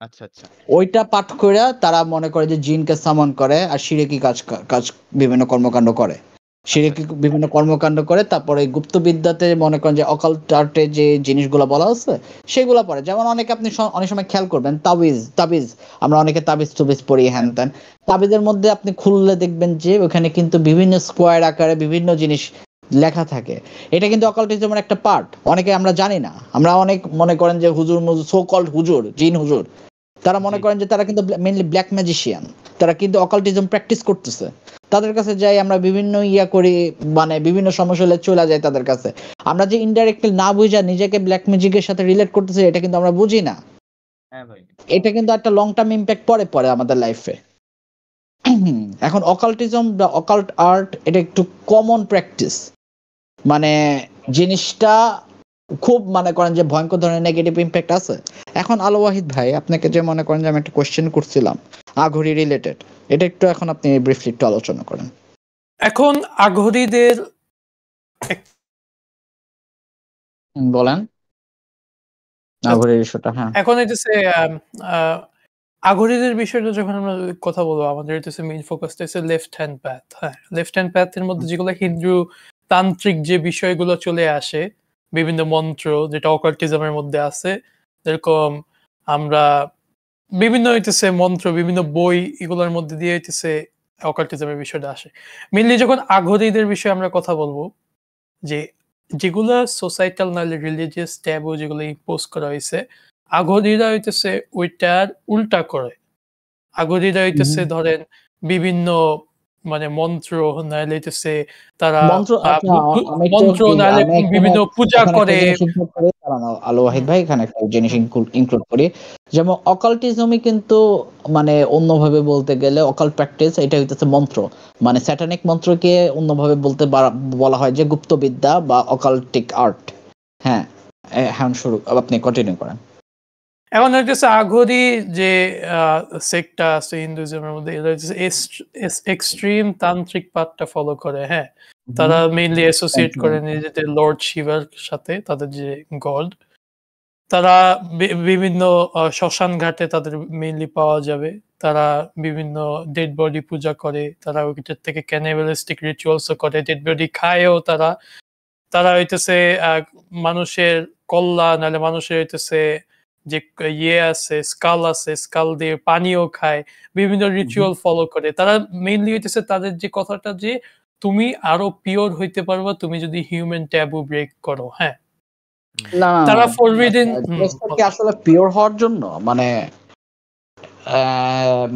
আচ্ছা, আচ্ছা। ওইটা পাঠ কইরা তারা মনে করে যে জিনকে সামন করে আর শিরকি কাজ বিভিন্ন কর্মকাণ্ড করে। আচ্ছা, শিরকি আচ্ছা। বিভিন্ন কর্মকাণ্ড করে, তারপরে এই গুপ্ত বিদ্যাতে মনে করেন যে অকাল্ট আর্টে যে জিনিসগুলো বলা আছে সেগুলো পড়ে। যেমন অনেকে আপনি অনেক সময় খেয়াল করবেন তাবিজ, আমরা অনেকে তাবিজ পড়ি হ্যান হ্যাঁ, ত্যান। তাবিজের মধ্যে আপনি খুললে দেখবেন যে ওখানে কিন্তু বিভিন্ন স্কোয়ার আকারে বিভিন্ন জিনিস লেখা থাকে। এটা কিন্তু অকাল্টিজমের একটা পার্ট। অনেকে আমরা জানি না। আমরা অনেক মনে করেন যে হুজুর সো কল্ড হুজুর, জিন হুজুর, তারা মনে জি, করেন যে তারা কিন্তু মেইনলি ব্ল্যাক ম্যাজিশিয়ান, তারা কিন্তু অকাল্টিজম প্র্যাকটিস করতেছে। তাদের কাছে যাই আমরা, বিভিন্ন ইয়া করি, মানে বিভিন্ন সমস্যা হলে চলে যায় তাদের কাছে। আমরা যে ইনডাইরেক্টলি না বুঝা নিজেকে ব্ল্যাক ম্যাজিকের সাথে রিলেট করতেছি, এটা কিন্তু আমরা বুঝি না। হ্যাঁ ভাই। এটা কিন্তু একটা লং টার্ম ইম্প্যাক্ট পরে আমাদের লাইফে। এখন অকাল্টিজম বা অকাল্ট আর্ট এটা একটু কমন প্র্যাকটিস, মানে জিনিসটা খুব মনে করেন যে ভয়ঙ্কর ধরনের নেগেটিভ ইম্প্যাক্ট আছে। এখন আলো ওয়াহিদ ভাই, আপনাকে যে মনে করেন যে আমি একটা কোশ্চেন করছিলাম আঘুরি রিলেটেড, এটা একটু এখন আপনি ব্রিফলি একটু আলোচনা করেন। এখন আঘরিদের বলেন আঘুরির ইস্যুটা। হ্যাঁ, এখন হইতেছে আঘরিদের বিষয়টা যখন আমরা কথা বলবো, আমাদের হইতেছে মেইন ফোকাসটা হচ্ছে লেফট হ্যান্ড প্যাথ। হ্যাঁ, লেফট হ্যান্ড প্যাথের মধ্যে যেগুলো হিন্দু তান্ত্রিক যে বিষয়গুলো চলে আসে, বিভিন্ন মন্ত্র যেটা অকাল্টিজমের মধ্যে আছে, যেরকম আমরা বিভিন্ন হইতেছে মন্ত্র, বিভিন্ন বই, এগুলোর মধ্যে দিয়ে হইতেছে অকাল্টিজমের বিষয়টা আসে। মেইনলি যখন আঘরিদের বিষয়ে আমরা কথা বলবো, যে যেগুলা সোসাইটাল নাহলে রিলিজিয়াস ট্যাবু যেগুলো ইম্পোজ করা হয়েছে, আঘরিরা হইতেছে ওইটার উল্টা করে। আঘরিরা হইতেছে ধরেন বিভিন্ন মানে মন্ত্র, নাহলে হইতেছে তারা মন্ত্র। আচ্ছা, আমি একটু মন্ত্র নাহলে আমি বিভিন্ন পূজা এখানে একটা করে। জিনিস ইনক্লুড করি, কারণ আলো ওয়াহিদ হুম, ভাই এখানে একটা জিনিস হুম। ইনক্লুড করি। যেমন অকাল্টিজমই কিন্তু মানে অন্যভাবে বলতে গেলে অকাল্ট প্র্যাকটিস এটা হইতেছে মন্ত্র, মানে স্যাটানিক মন্ত্রকে অন্যভাবে বলা হয় যে গুপ্তবিদ্যা বা অকাল্টিক আর্ট। হ্যাঁ, হ্যাঁ, শুরু আপনি কন্টিনিউ করেন। এখন হইতেছে আঘরি যে সেক্টটা আছে হিন্দুইজমের মধ্যে, এটা হইতেছে এক্সট্রিম তান্ত্রিক পাথটা ফলো করে। হ্যাঁ, তারা মেইনলি অ্যাসোসিয়েট করে নিজেদের লর্ড শিবার সাথে, তাদের যে গড। তারা বিভিন্ন শ্মশান ঘাটে তাদের মেইনলি পাওয়া যাবে। তারা বিভিন্ন ডেড বডি পূজা করে। তারা ওইটার থেকে ক্যানিবালিস্টিক রিচুয়ালসও করে। ডেড বডি খায়ও তারা। তারা হইতেছে মানুষের কল্লা নাহলে মানুষের হইতেছে যে আছে, স্কাল দিয়ে পানিও খায়। বিভিন্ন রিচুয়াল ফলো করে। তারা মেইনলি হইতেছে তাদের যে কথাটা যে তুমি আরো পিওর হইতে পারবা তুমি যদি হিউম্যান ট্যাবু ব্রেক করো। হ্যাঁ? না, না, তারা না, ফরবিডেন জিনিসটা কি আসলে পিওর হওয়ার জন্য, মানে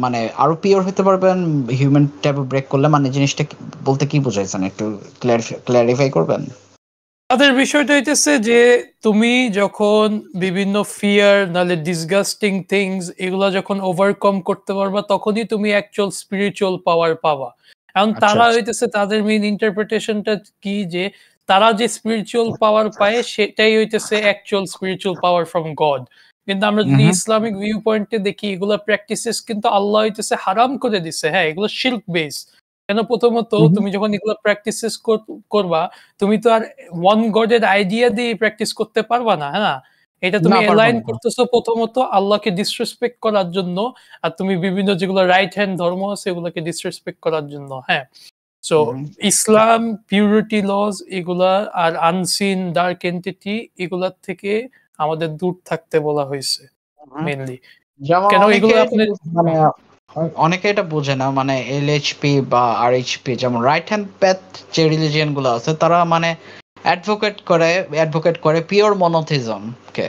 মানে আরো পিওর হতে পারবেন হিউম্যান ট্যাবু ব্রেক করলে, মানে জিনিসটা বলতে কি বোঝাইছেন একটু ক্ল্যারিফাই করবেন? তাদের বিষয়টা হইতেছে যে তুমি যখন বিভিন্ন ফিয়ার নাহলে ডিসগাস্টিং থিংস এগুলা যখন ওভারকাম করতে পারবা, তখনই তুমি অ্যাকচুয়াল স্পিরিচুয়াল পাওয়ার পাবা। এখন আচ্ছা, তারা আচ্ছা। হইতেছে তাদের মেইন ইন্টারপ্রিটেশনটা কি, যে তারা যে স্পিরিচুয়াল পাওয়ার পায় সেটাই হইতেছে actual spiritual power from god. কিন্তু আমরা যদি হুম, ইসলামিক ভিউ পয়েন্টে দেখি, এগুলা প্র্যাকটিসেস কিন্তু আল্লাহ হইতেছে হারাম করে দিছে। হ্যাঁ, এগুলো শিরক বেস। কেন প্রথমত তুমি যখন এগুলো প্র্যাকটিসেস করবা, তুমি তো আর ওয়ান গডের আইডিয়া দিয়ে প্র্যাকটিস করতে পারবা না, হ্যাঁ? এটা তুমি না, পারবো অ্যালাইন না। করতেছো প্রথমত আল্লাহকে ডিসরেসপেক্ট করার জন্য, আর তুমি বিভিন্ন যেগুলো রাইট হ্যান্ড ধর্ম আছে এগুলোকে ডিসরেসপেক্ট করার জন্য, হ্যাঁ? সো ইসলাম পিউরিটি লজ এগুলা আর আনসিন ডার্ক এন্টিটি এগুলার থেকে আমাদের দূর থাকতে বলা হয়েছে মেইনলি। যেমন কেন অনেকে এগুলো এটা আপনি মানে অনেকে এটা বোঝে না, মানে এলএইচপি বা আরএইচপি যেমন রাইট হ্যান্ড প্যাথ যে রিলিজিয়ন গুলো আছে তারা মানে অ্যাডভোকেট করে পিওর মনোথিজম কে,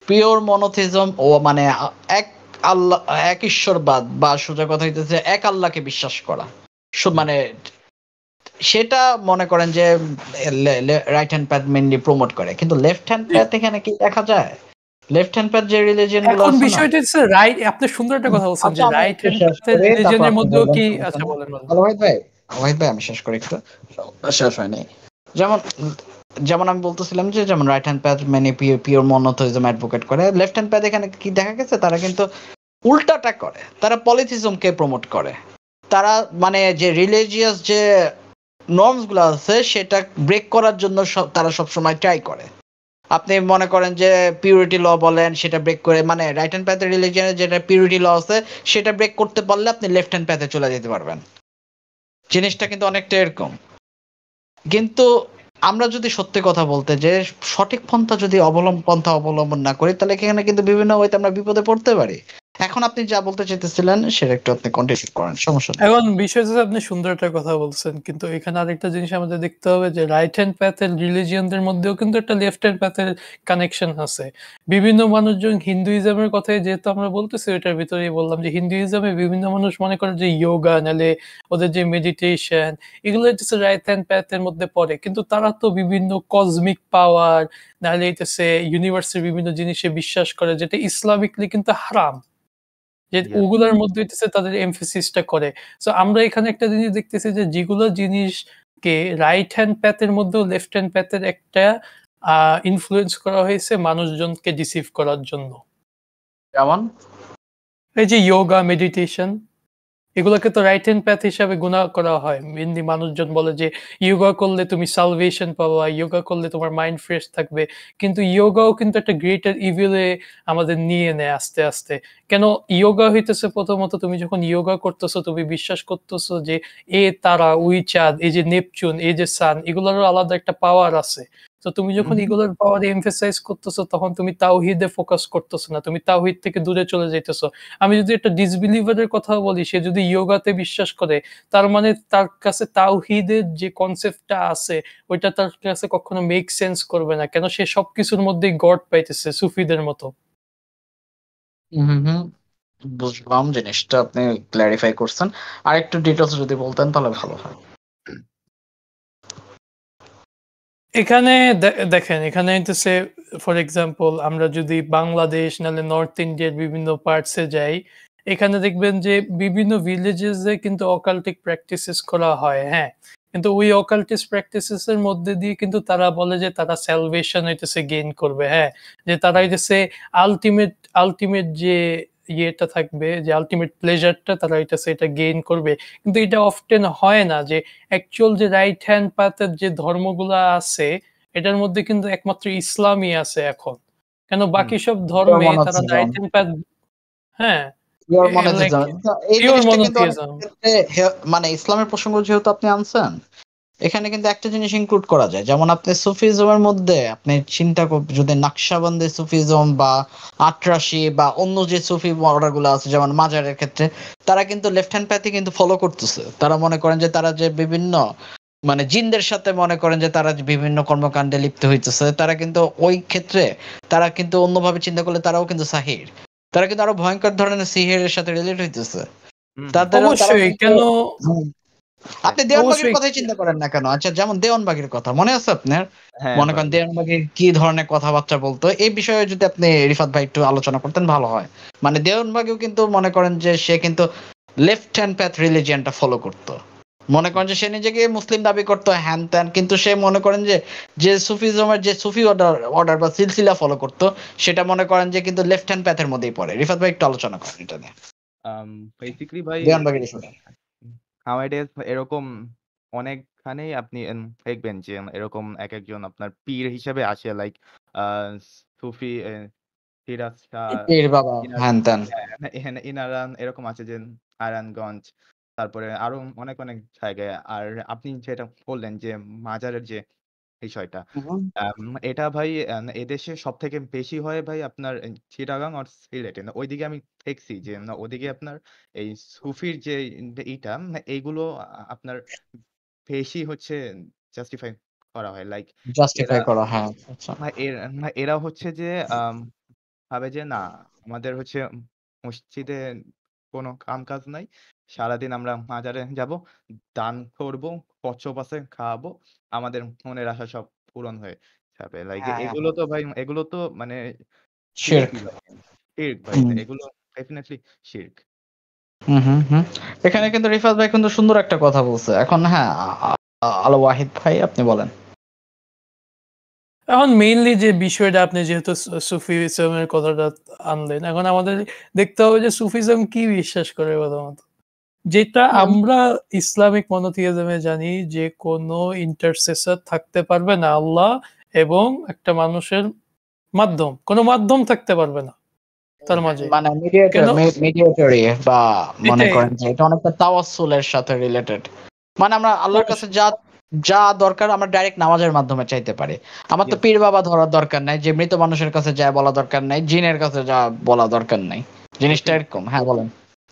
পিওর মনোথিজম ও মানে এক আল্লাহ, এক ঈশ্বরবাদ, বা সোজা কথা হইতেছে এক আল্লাহকে বিশ্বাস করা। মানে সেটা মনে করেন যে right hand path mainly promote করে, কিন্তু লেফট হ্যান্ড প্যাথ এখানে কি দেখা যায়? লেফট হ্যান্ড প্যাথ যে রিলিজিয়ন গুলো এখন আছে না, বিষয়টা হচ্ছে রাইট, আপনি সুন্দর একটা কথা বলছেন যে আচ্ছা আমি রাইট একটু হ্যান্ড শেষ করি, তারপর রিলিজিয়নের আপনি মধ্যেও বলবেন কি সমস্যা আচ্ছা নেই। বলেন। ওয়াহিদ ভাই আমি শেষ করি একটু, শেষ হয়নি। যেমন যেমন আমি বলতেছিলাম যে যেমন রাইট হ্যান্ড প্যাথ মানে পিওর মনোথিজম অ্যাডভোকেট করে, লেফট হ্যান্ড প্যাথ এখানে কি দেখা গেছে তারা কিন্তু উল্টাটা করে, তারা পলিথিজমকে প্রমোট করে। তারা মানে যে রিলিজিয়াস যে নর্মস গুলো আছে সেটা ব্রেক করার জন্য তারা সবসময় ট্রাই করে। আপনি মনে করেন যে পিউরিটি ল বলেন, সেটা ব্রেক করে মানে রাইট হ্যান্ড প্যাথে রিলিজিয়নের যেটা পিউরিটি ল আছে সেটা ব্রেক করতে পারলে আপনি লেফট হ্যান্ড প্যাথে চলে যেতে পারবেন। জিনিসটা কিন্তু অনেকটা এরকম। কিন্তু আমরা যদি সত্যি কথা বলতে যে সঠিক পন্থা যদি অবলম্বন না করি তাহলে এখানে কিন্তু বিভিন্ন ওয়েতে আমরা বিপদে পড়তে পারি। এখন আপনি যা বলতে চাইতেছিলেন সেটা একটু আপনি কন্টিনিউ করেন, সমস্যা নেই। এখন বিষয় হচ্ছে আপনি সুন্দর একটা কথা বলছেন, কিন্তু এখানে আরেকটা জিনিস আমাদের দেখতে হবে যে রাইট হ্যান্ড প্যাথের রিলিজিয়নদের মধ্যেও কিন্তু একটা লেফট হ্যান্ড প্যাথের কানেকশন আছে। বিভিন্ন মানুষজন হিন্দুইজমের কথাই যেহেতু আমরা বলতেছি ওইটার ভিতরেই বললাম যে হিন্দুইজমে বিভিন্ন মানুষ মনে করে যে ইয়োগা নাহলে ওদের যে মেডিটেশন এগুলো হচ্ছে রাইট হ্যান্ড প্যাথের মধ্যে পড়ে, কিন্তু তারা তো বিভিন্ন কসমিক পাওয়ার নাহলে হইতেছে ইউনিভার্সের বিভিন্ন জিনিসে বিশ্বাস করে যেটা ইসলামিকলি কিন্তু হারাম, যে Yeah. ওগুলার মধ্যে হইতেছে তাদের এমফেসিসটা করে। সো আমরা এখানে একটা জিনিস দেখতেছি যে যেগুলো জিনিসকে রাইট হ্যান্ড প্যাথ এর মধ্যেও লেফট হ্যান্ড প্যাথ এর একটা ইনফ্লুয়েন্স করা হয়েছে মানুষজনকে ডিসিভ করার জন্য। যেমন এই যে ইয়োগা, মেডিটেশন এগুলোকে তো রাইট হ্যান্ড প্যাথ হিসাবে গুণা করা হয়। মেইনলি মানুষজন বলে যে ইয়োগা করলে তুমি সালভেশন পাবা, ইয়োগা করলে তোমার মাইন্ড ফ্রেশ থাকবে। কিন্তু ইয়োগাও কিন্তু একটা গ্রেটার ইভিল এ আমাদের নিয়ে নেয় আস্তে, আস্তে। কেন ইয়োগা হইতেছে প্রথমত তুমি যখন ইয়োগা করতেছো তুমি বিশ্বাস করতেছো যে এ তারা, ওই চাঁদ, এই যে নেপচুন, এই যে সান এগুলোরও আলাদা একটা পাওয়ার আছে। তো তুমি যখন এগুলোর পাওয়ার এমফাসাইজ করতেছো তখন তুমি তাওহীদে ফোকাস করতেছো না। তুমি তাওহীদ থেকে দূরে চলে যাইতেছো। আমি যদি একটা ডিসবিলিভারের কথা বলি, সে যদি ইয়োগাতে বিশ্বাস করে তার মানে তার কাছে তাওহীদের যে কনসেপ্টটা আছে ওইটা তার কাছে কখনো মেক সেন্স করবে না। কেন সে সবকিছুর মধ্যেই গড পাইতেছে সুফিদের মতো। বুঝলাম জিনিসটা, আপনি ক্ল্যারিফাই করছেন। আর একটু ডিটেলস যদি বলতেন তাহলে ভালো হয়। এখানে দেখেন এখানে হইতেছে ফর এক্সাম্পল আমরা যদি বাংলাদেশ নাহলে নর্থ ইন্ডিয়ার বিভিন্ন পার্টসে যাই, এখানে দেখবেন যে বিভিন্ন ভিলেজেসে কিন্তু অকাল্টিক প্র্যাকটিসেস করা হয়, হ্যাঁ? কিন্তু ওই অকাল্টিস্ট প্র্যাকটিসেস এর মধ্যে দিয়ে কিন্তু তারা বলে যে তারা সালভেশন হইতেছে গেইন করবে, হ্যাঁ? যে তারা হইতেছে আল্টিমেট যে ইয়েটা থাকবে, যে আল্টিমেট প্লেজারটা তারা হইতেছে এটা গেইন করবে। কিন্তু এটা অফটেন হয় না যে অ্যাকচুয়াল যে রাইট হ্যান্ড পাথের যে ধর্মগুলা আছে এটার মধ্যে কিন্তু একমাত্র ইসলামই আছে এখন। কেন বাকি সব ধর্মে তারা রাইট হ্যান্ড পাথ, হ্যাঁ, পিওর লাইক মনোথিজম, এই পিওর জিনিসটা কিন্তু অনেক মনোথিইজম। ক্ষেত্রে মানে ইসলামের প্রসঙ্গ যেহেতু আপনি আনছেন, এখানে কিন্তু একটা জিনিস ইনক্লুড করা যায়। যেমন আপনি সুফিজমের মধ্যে আপনি চিন্তা যদি নাকশবন্দি সুফিজম বা আটরাশি বা অন্য যে সুফি অর্ডার গুলো আছে যেমন মাজারের ক্ষেত্রে, তারা কিন্তু লেফট হ্যান্ড প্যাথে কিন্তু ফলো করতেছে। তারা মনে করেন যে তারা যে বিভিন্ন মানে জিনদের সাথে মনে করেন যে তারা বিভিন্ন কর্মকাণ্ডে লিপ্ত হইতেছে, তারা কিন্তু ওই ক্ষেত্রে তারা কিন্তু অন্যভাবে চিন্তা করলে তারাও কিন্তু সাহির, তারা কিন্তু আরো ভয়ঙ্কর ধরনের সিহিরের সাথে রিলেট হইতেছে। তারা অবশ্যই কিন্তু কেন আপনি দেওয়ানবাগির অবশ্যই কথাই চিন্তা করেন না কেন, আচ্ছা যেমন দেওয়ানবাগির কথা মনে আছে আপনার? হ্যাঁ মনে ভাই। করেন দেওয়ানবাগির কি ধরনের কথাবার্তা বলতো, এই বিষয়ে যদি আপনি রিফাত ভাই একটু আলোচনা করতেন ভালো হয়। মানে দেওয়ানবাগিও কিন্তু মনে করেন যে সে কিন্তু লেফট হ্যান্ড প্যাথ রিলিজিয়নটা ফলো করতো। মনে করেন যে সে নিজেকে মুসলিম দাবি করতো হ্যান ত্যান, কিন্তু সে মনে করেন যে যে সুফিজমের যে সুফি অর্ডার বা সিলসিলা ফলো করতো সেটা মনে করেন যে কিন্তু লেফট হ্যান্ড প্যাথের মধ্যেই পড়ে। রিফাত ভাই একটু আলোচনা করেন এটা নিয়ে বেসিক্যালি ভাই দেওয়ানবাগির বিষয়টা। nowadays এরকম অনেকখানেই আপনি দেখবেন যে এরকম একেকজন আপনার পীর হিসেবে আসে লাইক আ সুফি সিরাজ শাহ, পীর বাবা ইনার হ্যান ত্যান। এখানে ইনারান এরকম আছে যে নারায়ণগঞ্জ, তারপরে আরো অনেক জায়গায়। আর আপনি যেটা বললেন যে মাজারের যে বিষয়টা, হুম। এটা ভাই এদেশে সবথেকে বেশি হয় ভাই আপনার চিটাগাং আর সিলেটে। ওইদিকে আমি দেখছি যে ওদিকে আপনার এই সুফির যে ইটা এইগুলো আপনার বেশি হচ্ছে জাস্টিফাই করা হয়। লাইক এরা জাস্টিফাই করা, হ্যাঁ। আচ্ছা। না এর না এরা হচ্ছে যে ভাবে যে না আমাদের হচ্ছে মসজিদে কোনো কাম-কাজ নাই। সারাদিন আমরা মাজারে যাবো, দান করবো, কচ্ছপ আছে খাওয়াবো। আমাদের মনের আশা সব পূরণ হয়ে যাবে। লাইক হ্যাঁ, হ্যাঁ, এগুলো হ্যাঁ। তো ভাই এগুলো তো মানে শিরক। শিরকই ভাই। শিরক ভাই। হুম। এগুলো ডেফিনিটলি শিরক। হুম, হুম, হুম। এখানে কিন্তু রিফাত ভাই কিন্তু সুন্দর একটা কথা বলছে। এখন হ্যাঁ, আল ওয়াহিদ ভাই আপনি বলেন। এখন মেইনলি যে বিষয়টা আপনি যেহেতু সুফিজমের কথাটা আনলেন, এখন আমাদের দেখতে হবে যে সুফিজম কি বিশ্বাস করে প্রথমত। যেটা হুম। আমরা ইসলামিক মনোথিইজমে জানি যে কোনো ইন্টারসেসর থাকতে পারবে না আল্লাহ এবং একটা মানুষের মাধ্যম। কোনো মাধ্যম থাকতে পারবে না তার মাঝে। মানে কেন? মিডিয়েটরি বা মনে এটাই। করেন যে এটা অনেকটা তাওয়াসসুলের সাথে রিলেটেড। মানে আমরা আল্লাহর কাছে অবশ্যই। যা দরকার আমরা ডাইরেক্ট নামাজের মাধ্যমে চাইতে পারি। আমার তো ইয়েস, পীর বাবা ধরার দরকার নাই, যে মৃত মানুষের কাছে যা বলা দরকার নাই, জিনের কাছে যা বলা দরকার নাই। জিনিসটা ডেফিনিটলি, এরকম। হ্যাঁ, বলেন।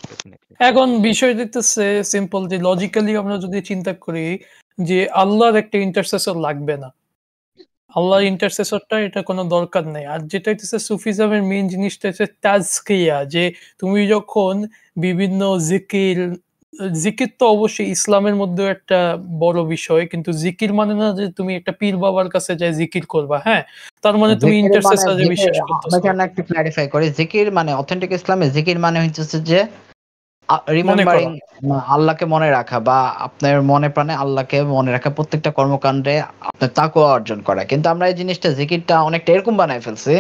ডেফিনিটলি। এখন বিষয় দেখতেছে সিম্পল যে লজিক্যালি আমরা যদি চিন্তা করি যে আল্লাহর একটা ইন্টারসেসর লাগবে না। হুম, আল্লাহর ইন্টারসেসরটা এটা কোনো দরকার নেই। আর যেটা হইতেছে সুফিজমের মেইন জিনিসটা হচ্ছে তাজকিয়া, যে তুমি যখন বিভিন্ন জিকির তো অবশ্যই ইসলামের মধ্যেও একটা বড় বিষয়। কিন্তু জিকির মানে না যে তুমি একটা পীর বাবার কাছে যায়ে জিকির করবা, হ্যাঁ? তার মানে তুমি জিকির মানে ইন্টারসেসরে জিকির, বিশ্বাস আমি করতেছো। এখানে একটু ক্লারিফাই করি। জিকির মানে অথেন্টিক ইসলামে জিকির মানে হচ্ছে যে মনে রিমেম্বারিং, করা। আল্লাহকে মনে রাখা বা আপনার মনে প্রাণে আল্লাহকে মনে রাখা, প্রত্যেকটা কর্মকাণ্ডে আপনার তাকওয়া অর্জন করা। কিন্তু আমরা এই জিনিসটা জিকিরটা অনেকটা এরকম বানায় ফেলছি,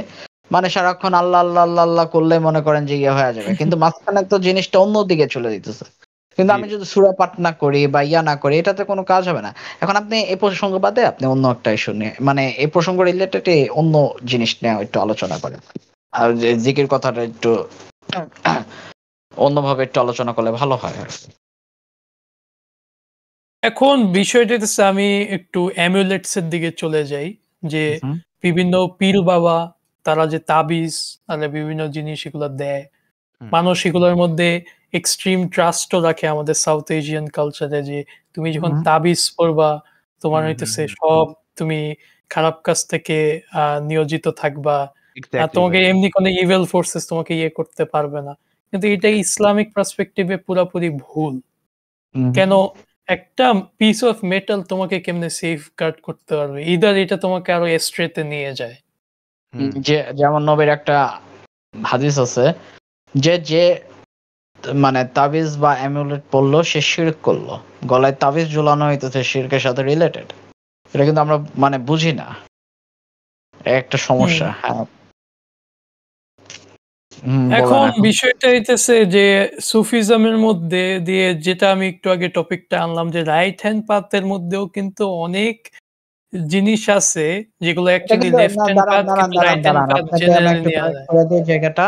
মানে সারাক্ষণ আল্লাহ আল্লাহ আল্লাহ আল্লাহ করলে মনে করেন যে ইয়ে হয়ে যাবে, কিন্তু মাঝখানে তো জিনিসটা অন্যদিকে চলে দিতেছে। কিন্তু জি আমি ভাই। যদি সূরা পাঠ না করি বা ইয়া না করি, এটাতে কোনো কাজ হবে না। এখন আপনি এই প্রসঙ্গ বাদে আপনি অন্য একটা ইস্যু নিয়ে, মানে এই প্রসঙ্গ রিলেটেড অন্য জিনিস নিয়ে একটু আলোচনা করেন। আর যে জিকির কথাটা একটু অন্যভাবে একটু আলোচনা করলে ভালো হয় আরকি। এখন বিষয়টা হচ্ছে আমি একটু অ্যামুলেটস এর দিকে চলে যাই। যে হুম, বিভিন্ন পীর বাবা তারা যে তাবিজ বিভিন্ন জিনিস এগুলা দেয়। হুম, মানুষ এগুলোর মধ্যে এক্সট্রিম ট্রাস্টও রাখে আমাদের সাউথ এশিয়ান কালচারে, যে তুমি যখন হুম, তাবিজ পড়বা তোমার হুম, হুম, হইতেছে হুম। সব তুমি খারাপ কাজ থেকে নিয়োজিত থাকবা। এক্সাক্টলি তোমাকে ভাই। এমনি কোনো ইভিল ফোর্সেস তোমাকে ইয়ে করতে পারবে না। কিন্তু এটা এক্সাক্টলি। ইসলামিক পার্সপেক্টিভ এ পুরাপুরি ভুল। হুম, কেন? একটা পিস অফ মেটাল তোমাকে কেমনে সেফগার্ড করতে পারবে? ইদার এটা তোমাকে আরো এস্ট্রে তে নিয়ে যায়। হুম, যে যেমন নবীর একটা হাদিস আছে যে মানে তাবিজ বা অ্যামুলেট পড়লো সে শিরক করলো। গলায় তাবিজ ঝুলানো হইতেছে শিরকের সাথে রিলেটেড। এটা কিন্তু আমরা মানে বুঝি না। এটা একটা হুম। সমস্যা। হ্যাঁ। বলেন এখন এখন। বিষয়টা হইতেছে যে সুফিজমের মধ্যে দিয়ে যেটা আমি একটু আগে টপিকটা আনলাম যে রাইট হ্যান্ড পাথ এর মধ্যেও কিন্তু অনেক জিনিস আছে যেগুলো এটা অ্যাকচুয়ালি কিন্তু লেফট না, হ্যান্ড দাঁড়ান, পাথ দাঁড়ান, কিন্তু দাঁড়ান, রাইট হ্যান্ড দাঁড়ান। পাথ আপনাকে আমি জেনারেলি একটু নেয়া কারেক্ট যায়। করে দেই জায়গাটা।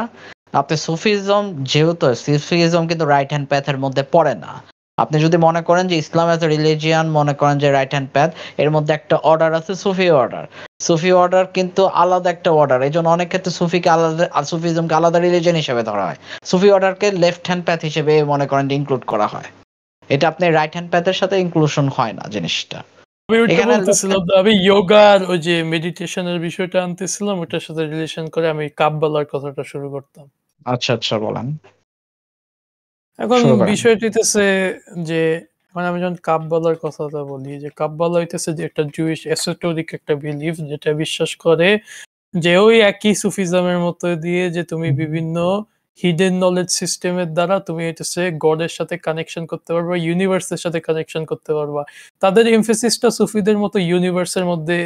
আপনি সুফিজম যেহেতু সুফিজম কিন্তু রাইট হ্যান্ড প্যাথ এর মধ্যে পড়ে না। আপনি যদি মনে করেন যে ইসলাম এজ এ রিলিজিয়ন, মনে করেন যে রাইট হ্যান্ড প্যাথ, এর মধ্যে একটা অর্ডার আছে সুফি অর্ডার। সুফি অর্ডার কিন্তু আলাদা একটা অর্ডার। এইজন্য অনেক ক্ষেত্রে সুফিকে আলাদা আর সুফিজমকে আলাদা রিলিজিয়ন হিসেবে ধরা হয়। সুফি অর্ডারকে লেফট হ্যান্ড প্যাথ হিসেবে মনে করেন যে ইনক্লুড করা হয়। এটা আপনি রাইট হ্যান্ড প্যাথের সাথে ইনক্লুশন হয় না জিনিসটা। আমি ওইটা এখানে লেফট বলতেছিলাম হ্যান্ড। যে আমি যোগার ওই যে মেডিটেশনের বিষয়টা আনতেছিলাম ওটার সাথে রিলেশন করে আমি কাব্বালার কথাটা শুরু করতাম। আচ্ছা, আচ্ছা, বলেন। এখন শুরু করেন। বিষয়টা হইতেছে যে মানে আমি যখন কাব্বালার কথাটা বলি যে কাব্বালা হইতেছে যে একটা জুইশ এসোটেরিক একটা বিলিফ যেটা বিশ্বাস করে যে ওই একই সুফিজমের মতো দিয়ে যে তুমি হুম, বিভিন্ন হিডেন নলেজ সিস্টেমের দ্বারা তুমি হইতেছে গডের সাথে কানেকশন করতে পারবা, ইউনিভার্সের সাথে কানেকশন করতে পারবা। তাদের এমফেসিসটা সুফিদের মতো ইউনিভার্সের মধ্যে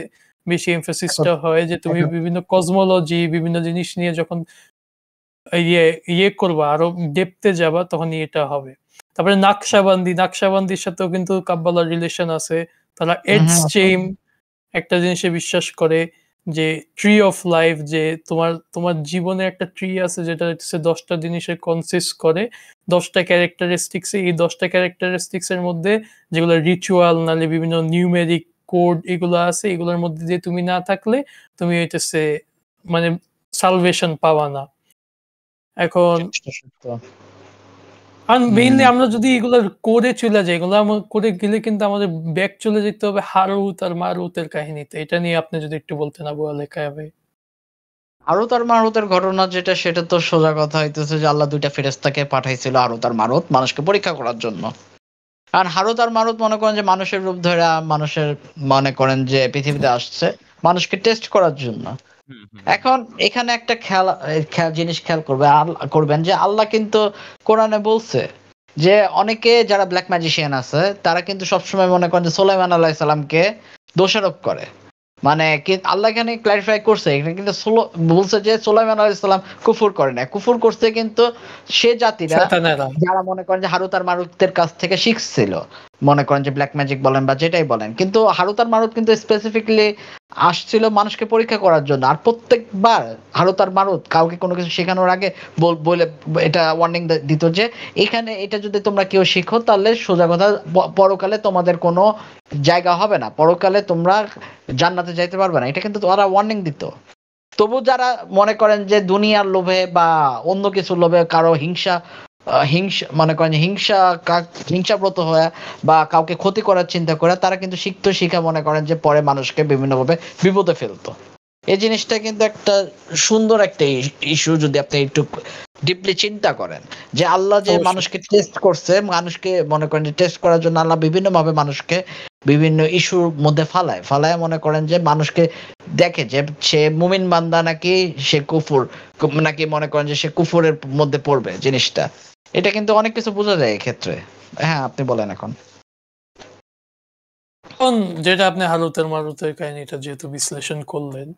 বেশি এখন এমফেসিসটা হয় যে তুমি এখন বিভিন্ন কসমোলজি বিভিন্ন জিনিস নিয়ে যখন ইয়ে ইয়ে করবা আরো ডেপথে যাবা তখন এটা হবে। তারপরে নাকশাবন্দির সাথেও কিন্তু কাব্বালার রিলেশন আছে। তারা হুম, এডস হুম, চেইম একটা জিনিসে বিশ্বাস করে যে ট্রি অফ লাইফ, যে তোমার জীবনে একটা ট্রি আছে যেটা হচ্ছে ১০ টা জিনিসে কনসিস্ট করে। ১০ টা ক্যারেক্টারিস্টিকস, এই ১০ টা ক্যারেক্টারিস্টিকস এর মধ্যে যেগুলো রিচুয়াল নাহলে বিভিন্ন নিউমেরিক কোড এগুলো আছে, এগুলোর মধ্যে দিয়ে তুমি না থাকলে তুমি হইতেছে মানে সালভেশন পাওয়া না। এখন জিনিসটা সত্য। হুম, মেইনলি আমরা যদি এগুলো করে চলে যাই, এগুলো করে গেলে কিন্তু আমাদের ব্যাক চলে যেতে হবে হারুত আর মারুতের কাহিনীতে। এটা নিয়ে আপনি যদি একটু বলতেন আবু হালেকা ভাই। হারুত আর মারুতের ঘটনা যেটা সেটা তো সোজা কথা হইতেছে যে আল্লাহ ২ টা ফেরেশতাকে পাঠাইছিল হারুত আর মারুত মানুষকে পরীক্ষা করার জন্য। আর হারুত আর মারুত মনে করেন যে মানুষের রূপ ধইরা মানুষের মনে করেন যে পৃথিবীতে আসছে মানুষকে টেস্ট করার জন্য। হুম, হুম, এখন এখানে একটা জিনিস খেয়াল করবেন যে আল্লাহ কিন্তু কোরআনে বলছে যে অনেকে যারা ব্ল্যাক ম্যাজিশিয়ান আছে তারা কিন্তু সবসময় মনে করেন যে সুলাইমান আলাইহিস সালামকে দোষারোপ করে। মানে কি আল্লাহ এখানে ক্লারিফাই করছে এখানে কিন্তু বলছে যে সুলাইমান আলাইহিস সালাম কুফর করে নাই। কুফর করছে কিন্তু সে জাতিরা শয়তানেরা। যারা মনে করেন যে হারুত আর মারুতের কাছ থেকে শিখছিল। মনে করেন যে ব্ল্যাক ম্যাজিক বলেন বা যেটাই বলেন। কিন্তু হারুত আর মারুত কিন্তু স্পেসিফিকলি আসছিল মানুষকে পরীক্ষা করার জন্য। আর প্রত্যেকবার হারুত আর মারুত কাউকে কোনো কিছু শেখানোর আগে বলে এটা ওয়ার্নিং দিত যে এখানে এটা যদি তোমরা কেউ শিখো তাহলে সোজা কথা পরকালে তোমাদের কোনো জায়গা হবে না। পরকালে তোমরা জান্নাতে যাইতে পারবে না। এটা কিন্তু ওরা ওয়ার্নিং দিত। তবু যারা মনে করেন যে দুনিয়ার লোভে বা অন্য কিছুর লোভে কারো হিংসা মনে করেন যে হিংসাব্রত হয়ে বা কাউকে ক্ষতি করার চিন্তা করে তারা কিন্তু শিখা মনে করেন যে পরে মানুষকে বিভিন্নভাবে বিপদে ফেলতো। এই জিনিসটা কিন্তু একটা সুন্দর একটা ইস্যু যদি আপনি একটু ডিপলি চিন্তা করেন যে আল্লাহ যে অবশ্যই। মানুষকে টেস্ট করছে মানুষকে মনে করেন যে টেস্ট করার জন্য আল্লাহ বিভিন্নভাবে মানুষকে বিভিন্ন ইস্যুর মধ্যে ফালায় মনে করেন যে মানুষকে দেখে যে সে মুমিন বান্দা নাকি সে নাকি মনে করেন যে সে কুফুরের মধ্যে পড়বে জিনিসটা। এটা কিন্তু অনেক কিছু বোঝা যায় এক্ষেত্রে। হ্যাঁ, আপনি বলেন এখন। এখন যেটা আপনি হারুতের মারুতের কাহিনীটা যেহেতু বিশ্লেষণ করলেন,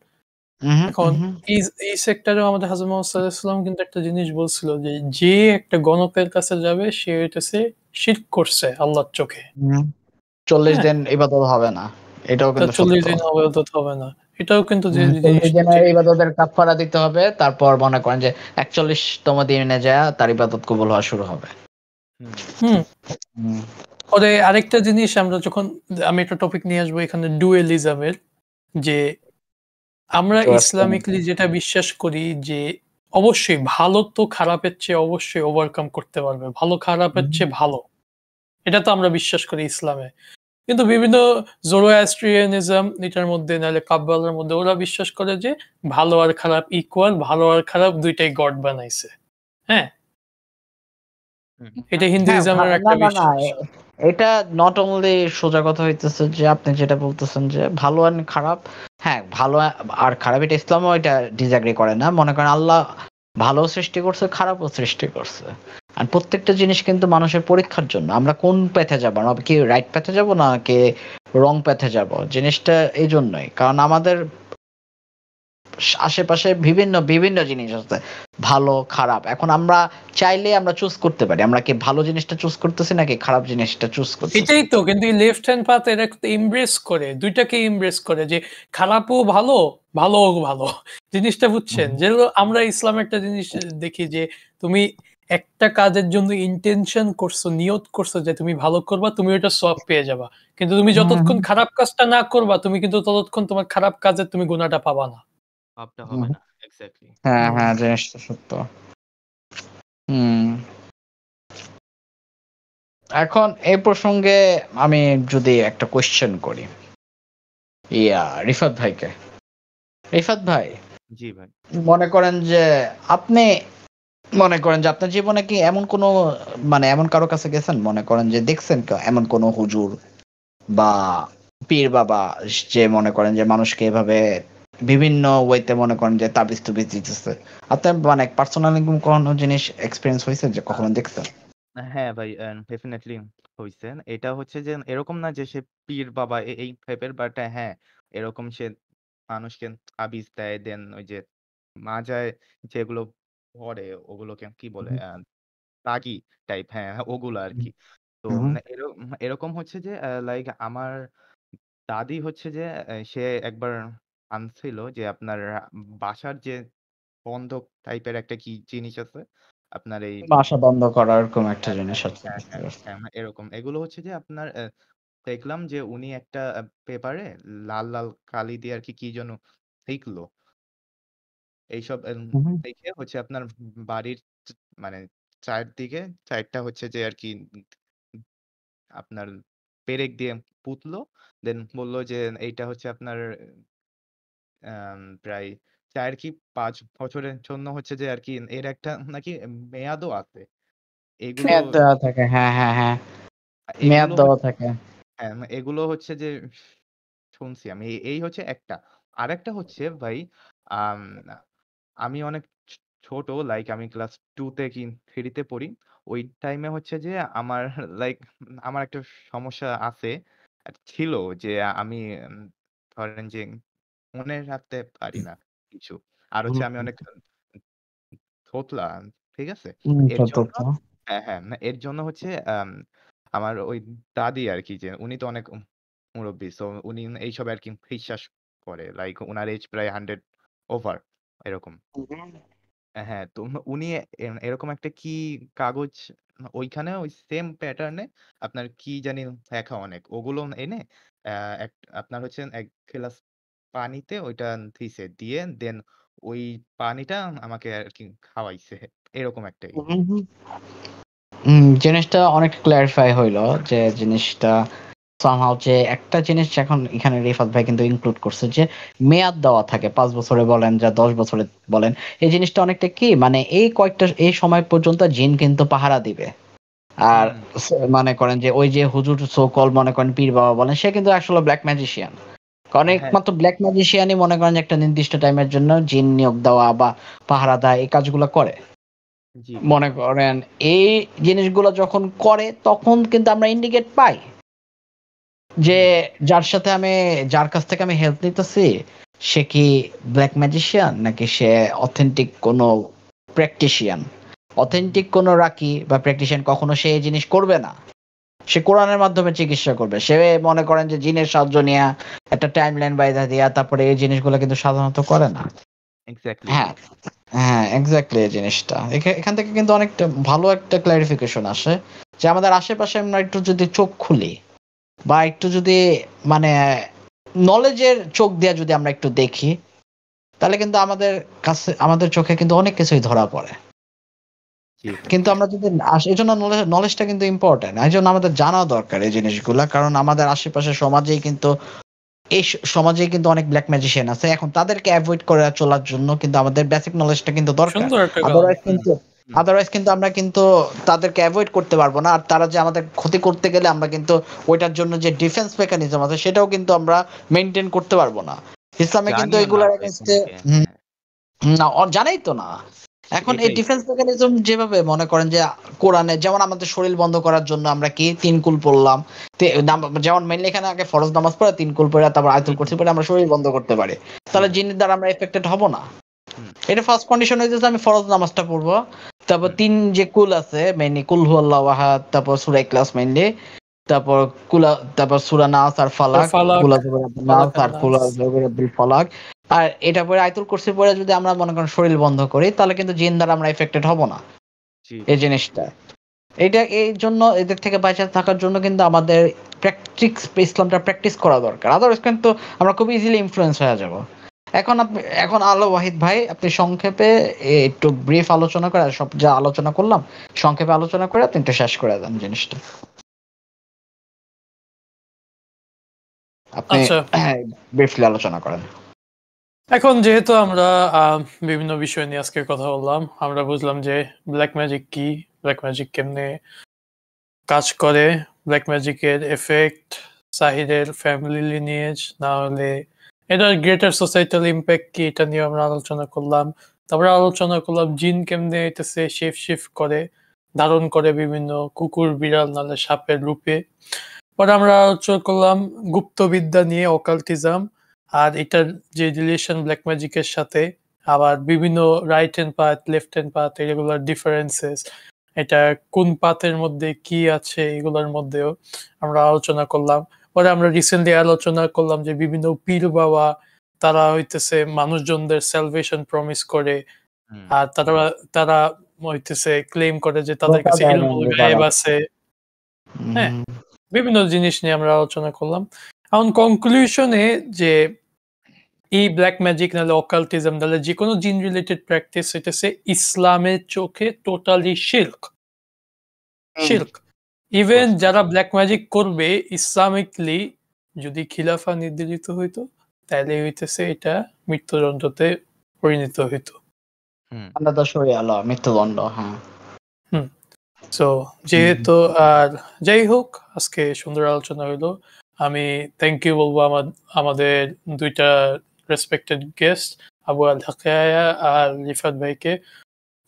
উহু, এখন উহু। এই সেক্টরেও আমাদের হযরত মুহাম্মদ সাল্লাল্লাহু আলাইহি ওয়াসাল্লাম কিন্তু একটা জিনিস বলছিল যে একটা গণকের কাছে যাবে সে হইতেছে শিরক করছে আল্লাহর চোখে। হুম। ৪০ হ্যাঁ? দিন ইবাদত হবে না। এটাও তার কিন্তু ৪০ সত্য। দিন ইবাদত হবে না। এটাও কিন্তু যে ৪০ জিনিস যে দিনের ইবাদতের কাফারা দিতে হবে। তারপর মনে করেন যে ৪১ তম দিনে যায়া তার ইবাদত কবুল হওয়া শুরু হবে। হুম, হুম। হুম। পরে আরেকটা জিনিস আমরা যখন আমি একটা টপিক নিয়ে আসবো এখানে ডুয়ালিজম এর, যে আমরা ইসলামিকলি যেটা বিশ্বাস করি যে অবশ্যই ভালো তো খারাপের চেয়ে অবশ্যই ওভারকাম করতে পারবে। ভালো খারাপের হুম, চেয়ে ভালো। এটা তো আমরা বিশ্বাস করি ইসলামে। কিন্তু বিভিন্ন জোরোঅ্যাস্ট্রিয়ানিজম এটার মধ্যে নাহলে কাব্বালার মধ্যে ওরা বিশ্বাস করে যে ভালো আর খারাপ ইকুয়াল, ভালো আর খারাপ ২ টাই গড বানাইছে। হ্যাঁ? হুম, এটা হ্যাঁ, হিন্দুইজমের না, একটা না, না। বিশ্বাস। এটা নট অনলি সোজা কথা হইতেছে যে আপনি যেটা বলতেছেন যে ভালো আর খারাপ। হ্যাঁ, ভালো আর খারাপ এটা ইসলামও এটা ডিসএগ্রি করে না। মনে করেন আল্লাহ ভালো সৃষ্টি করছে, খারাপও সৃষ্টি করছে। আর প্রত্যেকটা জিনিস কিন্তু মানুষের পরীক্ষার জন্য। আমরা কোন পথে যাবো? আমরা কি রাইট পথে যাবো নাকি রং পথে যাবো? জিনিসটা এইজন্যই। কারণ আমাদের আশেপাশে বিভিন্ন জিনিস আছে। ভালো, খারাপ। এখন আমরা চাইলে আমরা চুজ করতে পারি। আমরা কি ভালো জিনিসটা চুজ করতেছি নাকি খারাপ জিনিসটা চুজ করতেছি? এটাই তো, কিন্তু এই লেফট হ্যান্ড পাথ এরা কিন্তু এমব্রেস করে। ২ টাকে এমব্রেস করে যে খারাপও ভালো, ভালোও ভালো। জিনিসটা বুঝছেন? হুম, যেগুলো আমরা ইসলামে একটা জিনিস দেখি যে তুমি একটা কাজের জন্য ইনটেনশন করছো, নিয়ত করছো যে তুমি ভালো করবা, তুমি ওইটা সওয়াব পেয়ে যাবা। কিন্তু তুমি হুম, যতক্ষণ হুম, খারাপ কাজটা না করবা, তুমি কিন্তু ততক্ষণ তোমার খারাপ কাজের তুমি গুনাহটা পাবা না। ভাবটা হুম। হবে না। এক্সাক্টলি। হ্যাঁ, হুম। হ্যাঁ, জিনিসটা সত্য। হুম। এখন এই প্রসঙ্গে আমি যদি একটা কোয়েশ্চেন করি রিফাত ভাইকে। রিফাত ভাই, জি ভাই। মনে করেন যে আপনি মনে করেন যে আপনার জীবনে কি এমন কোনো মানে এমন কারো কাছে গেছেন? মনে করেন যে দেখছেন এমন কোনো হুজুর বা পীর বাবা যে মনে করেন যে মানুষকে এভাবে বিভিন্ন ওয়েতে মনে করেন যে তাবিজ-টুবিজ দিতেছে। আপনার মানে পার্সোনালি কোনো জিনিস এক্সপেরিয়েন্স হইছে যে আ কখনো দেখছেন? হ্যাঁ ভাই, ডেফিনিটলি হইছে। এটা হচ্ছে যে এরকম না যে সে পীর বাবা এই টাইপের, বাট হ্যাঁ, এরকম সে মানুষকে তাবিজ দেয়। দেন ওই যে মাজায় যেগুলো পড়ে ওগুলোকে কি বলে? তাগি টাইপ, হ্যাঁ, ওগুলা আরকি। তো হুম। এরকম হচ্ছে যে লাইক আমার দাদি হচ্ছে যে সে একবার আনছিল যে আপনার বাসার যে বন্ধক টাইপের একটা কি জিনিস আছে। আপনার এই বাসা বন্ধ করার এরকম একটা হ্যাঁ, জিনিস হ্যাঁ, আছে, হ্যাঁ, বুঝতে হ্যাঁ, পারছি। হ্যাঁ, এরকম। এগুলো হচ্ছে যে আপনার দেখলাম যে উনি একটা পেপারে লাল, লাল কালি দিয়ে আরকি কি যেন লিখলো। এইসব হুম, লিখে হচ্ছে আপনার বাড়ির চ মানে চারদিকে ৪ টা হচ্ছে যে আরকি আপনার পেরেক দিয়ে পুতলো। দেন বলল যে এইটা হচ্ছে আপনার প্রায় ৪ কি ৫ বছরের জন্য হচ্ছে যে আরকি এর একটা নাকি মেয়াদও আছে। এগুলো মেয়াদ দেওয়া থাকে। হ্যাঁ, হ্যাঁ, হ্যাঁ। মেয়াদ এগুলো দেওয়া হচ্ছে থাকে। হ্যাঁ, এগুলো হচ্ছে যে শুনছি আমি। এই হচ্ছে একটা। আরেকটা হচ্ছে ভাই আম আমি অনেক ছোট লাইক আমি ক্লাস 2 তে কি 3 তে পড়ি। ওই টাইমে হচ্ছে যে আমার লাইক আমার একটা সমস্যা আছে। ছিল যে আমি উম ধরেন যে মনে রাখতে পারি না কিছু। আর হুম, হচ্ছে আমি হুম, অনেক থোতলা, ঠিক আছে? হুম, এর তো, তো, জন্য তো। হ্যাঁ, হ্যাঁ, এর জন্য হচ্ছে আমার ওই দাদি আরকি যে উনি তো অনেক মুরুব্বি। সো উনি এইসব আরকি বিশ্বাস করে। লাইক উনার এজ প্রায় 100 ওভার এরকম। হ্যাঁ, তো উনি এরকম একটা কি কাগজ ওইখানে ওই সেম প্যাটার্ন এ আপনার কি জানি লেখা অনেক। ওগুলো এনে আ এক আপনার হচ্ছে ১ গ্লাস পানিতে ওইটা দিছে। দিয়ে দেন ওই পানিটা আমাকে আরকি খাওয়াইছে। এরকম একটা ই। হুম, হুম। জিনিসটা অনেক ক্লারিফাই হইলো যে জিনিসটা somehow যে একটা জিনিস এখন এখানে রিফাত ভাই কিন্তু ইনক্লুড করছে যে মেয়াদ দেওয়া থাকে ৫ বছরে বলেন যা ১০ বছরে বলেন। এই জিনিসটা অনেকটা কি মানে এই সময় পর্যন্ত জিন কিন্তু পাহারা দিবে। আর হুম, মনে করেন যে ওই যে হুজুর সো কল মনে করেন পীর বাবা বলেন সে কিন্তু আসলে ব্লাক ম্যাজিশিয়ান। কারণ হ্যাঁ, একমাত্র ব্লাক ম্যাজিশিয়ানই মনে করেন যে একটা নির্দিষ্ট টাইমের জন্য জিন নিয়োগ দেওয়া বা পাহারা দেয় এই কাজগুলো করে। জি, মনে করেন এই জিনিসগুলো যখন করে তখন কিন্তু আমরা ইন্ডিকেট পাই যে হুম, যার কাছ থেকে আমি হেল্প নিতেছি সে কি ব্ল্যাক ম্যাজিশিয়ান নাকি সে অথেন্টিক কোনো প্র্যাকটিশিয়ান। হুম, অথেন্টিক কোনো রাকি বা প্র্যাকটিশিয়ান কখনো সে এই জিনিস করবে না। সে কোরআনের মাধ্যমে চিকিৎসা করবে। সে মনে করেন যে জিনের সাহায্য নেয়া, একটা টাইমলাইন বাইন্ধা দিয়া তারপরে এই জিনিসগুলো কিন্তু সাধারণত করে না। এক্সাক্টলি। হ্যাঁ, হ্যাঁ, এক্সাক্টলি এই জিনিসটা। এখান থেকে কিন্তু অনেকটা ভালো একটা ক্লারিফিকেশন আসে যে আমাদের আশেপাশে আমরা একটু যদি চোখ খুলি বা একটু যদি মানে নলেজের চোখ দিয়ে যদি আমরা একটু দেখি, তাহলে কিন্তু আমাদের চোখে কিন্তু অনেক কিছুই ধরা পড়ে। জি ভাই। কিন্তু আমরা যদি এজন্য নলেজটা কিন্তু ইম্পোর্টেন্ট। এজন্য আমাদের জানা দরকার এই জিনিসগুলা। কারণ আমাদের আশেপাশে সমাজেই কিন্তু সমাজেই কিন্তু অনেক ব্লাক ম্যাজিশিয়ান আছে। এখন তাদেরকে এভয়েড করে চলার জন্য কিন্তু আমাদের বেসিক নলেজটা কিন্তু দরকার। সুন্দর একটা কথা। আদারওয়াইজ হুম, কিন্তু হুম, আদারওয়াইজ কিন্তু আমরা কিন্তু তাদেরকে এভয়েড করতে পারব না। আর তারা যে আমাদের ক্ষতি করতে গেলে আমরা কিন্তু ওইটার জন্য যে ডিফেন্স মেকানিজম আছে সেটাও কিন্তু আমরা মেইনটেইন করতে পারব না। ইসলামে কিন্তু জানিও না এগুলার ভাই এগেইনস্ট এ কোনকে। হ্যাঁ, না জানাই তো না। এখন এই এটাই। ডিফেন্স মেকানিজম যেভাবে মনে করেন যে কোরআনে যেমন আমাদের শরীর বন্ধ করার জন্য আমরা কি ৩ কুল পড়লাম। যেমন মেইনলি এখানে আগে ফরজ নামাজ পড়ে 3 কুল পড়ে তারপর হুম, আয়াতুল হুম, কুরসি পড়ে আমরা শরীর বন্ধ করতে পারি। জি তাহলে ভাই। জিনের দ্বারা আমরা এফেক্টেড হব না। হুম, এটা ফার্স্ট কন্ডিশন হইতেছে আমি ফরজ নামাজটা পড়বো। তারপর হুম, ৩ যে কুল আছে মেইনলি কুল হুয়াল্লাহু আহাদ, তারপর সূরা ইখলাস মেইনলি, তারপর তারপর সূরা নাস আর আর ফালাক, কুল ফালাক, আউযু বিরাব্বিন নাস ফালাক আর আর কুল নাস। আউযু বিরাব্বিল ফালাক। আর এটা পরে আয়াতুল কুরসি পড়ে যদি আমরা মনে করেন শরীর বন্ধ করি তাহলে কিন্তু জিন দ্বারা আমরা এফেক্টেড হব না। জি এই ভাই। জিনিসটা। এইজন্য এদের থেকে বাঁচা থাকার জন্য কিন্তু আমাদের ইসলামটা প্র্যাকটিস করা দরকার। আদারওয়াইজ কিন্তু আমরা খুব ইজিলি ইনফ্লুয়েন্স হয়ে যাব। এখন আলো ওয়াহিদ ভাই আপনি সংক্ষেপে একটু ব্রিফ আলোচনা করে সব যা আলোচনা করলাম সংক্ষেপে আলোচনা করে আপনি একটু শেষ করে দেন জিনিসটা। আপনি আচ্ছা, ব্রিফলি আলোচনা করেন। এখন যেহেতু আমরা বিভিন্ন বিষয় নিয়ে আজকে কথা বললাম, আমরা বুঝলাম যে ব্ল্যাক ম্যাজিক কি, ব্ল্যাক ম্যাজিক কেমনে কাজ করে, ব্ল্যাক ম্যাজিকের এফেক্ট, সাহিদের ফ্যামিলি লিনিয়েজ না হলে এটার গ্রেটার সোসাইটাল ইম্প্যাক্ট কি এটা নিয়ে আমরা আলোচনা করলাম। তারপরে আলোচনা করলাম জিন কেমনে এটাছে শিফট করে ধারণ করে বিভিন্ন কুকুর বিড়াল নাহলে সাপের রূপে। পরে আমরা আলোচনা করলাম গুপ্তবিদ্যা নিয়ে অকাল্টিজম আর এটার যে রিলেশন ব্ল্যাক ম্যাজিকের সাথে আবার বিভিন্ন right hand path left hand path এগুলোর ডিফারেন্সেস এটা কোন পাতের মধ্যে কি আছে এগুলোর মধ্যেও আমরা আলোচনা করলাম। পরে আমরা রিসেন্টলি আলোচনা করলাম যে বিভিন্ন পীর বাবা তারা হইতেছে মানুষজনদের সালভেশন প্রমিস করে, আর তারা হইতেছে ক্লেম করে যে তাদের কাছে ইলমুল গায়েব আছে। হ্যাঁ, বিভিন্ন জিনিস নিয়ে আমরা আলোচনা করলাম। এখন কনক্লুশনে যে এই ব্ল্যাক ম্যাজিক নাহলে অকাল্টিজম নাহলে যে কোনো জিন রিলেটেড প্র্যাকটিস হইতেছে ইসলামের চোখে টোটালি শিরক। ইভেন যারা ব্ল্যাক ম্যাজিক করবে ইসলামিকলি যদি খিলাফা নির্ধারিত হইতো তাহলে হইতেছে এটা মৃত্যুদণ্ডতে পরিণত হইতো। মৃত্যুদণ্ড, হ্যাঁ। সো যেহেতু আর যাই হোক, আজকে সুন্দর আলোচনা হইলো। আমি থ্যাংক ইউ বলবো আমাদের দুইটা রেসপেক্টেড গেস্ট আবু আল হাকিয়া আর রিফাত ভাইকে।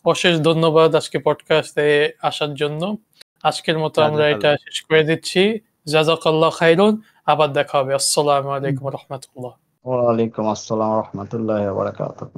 অশেষ ধন্যবাদ আজকে পডকাস্টে আসার জন্য। আজকের মতো আমরা এটা শেষ করে দিচ্ছি। জাযাকাল্লাহ খাইরুন। আবার দেখা হবে। আসসালামু আলাইকুম ওয়া রাহমাতুল্লাহ। ওয়া আলাইকুম আসসালাম ওয়া রাহমাতুল্লাহি ওয়া বারাকাতুহু।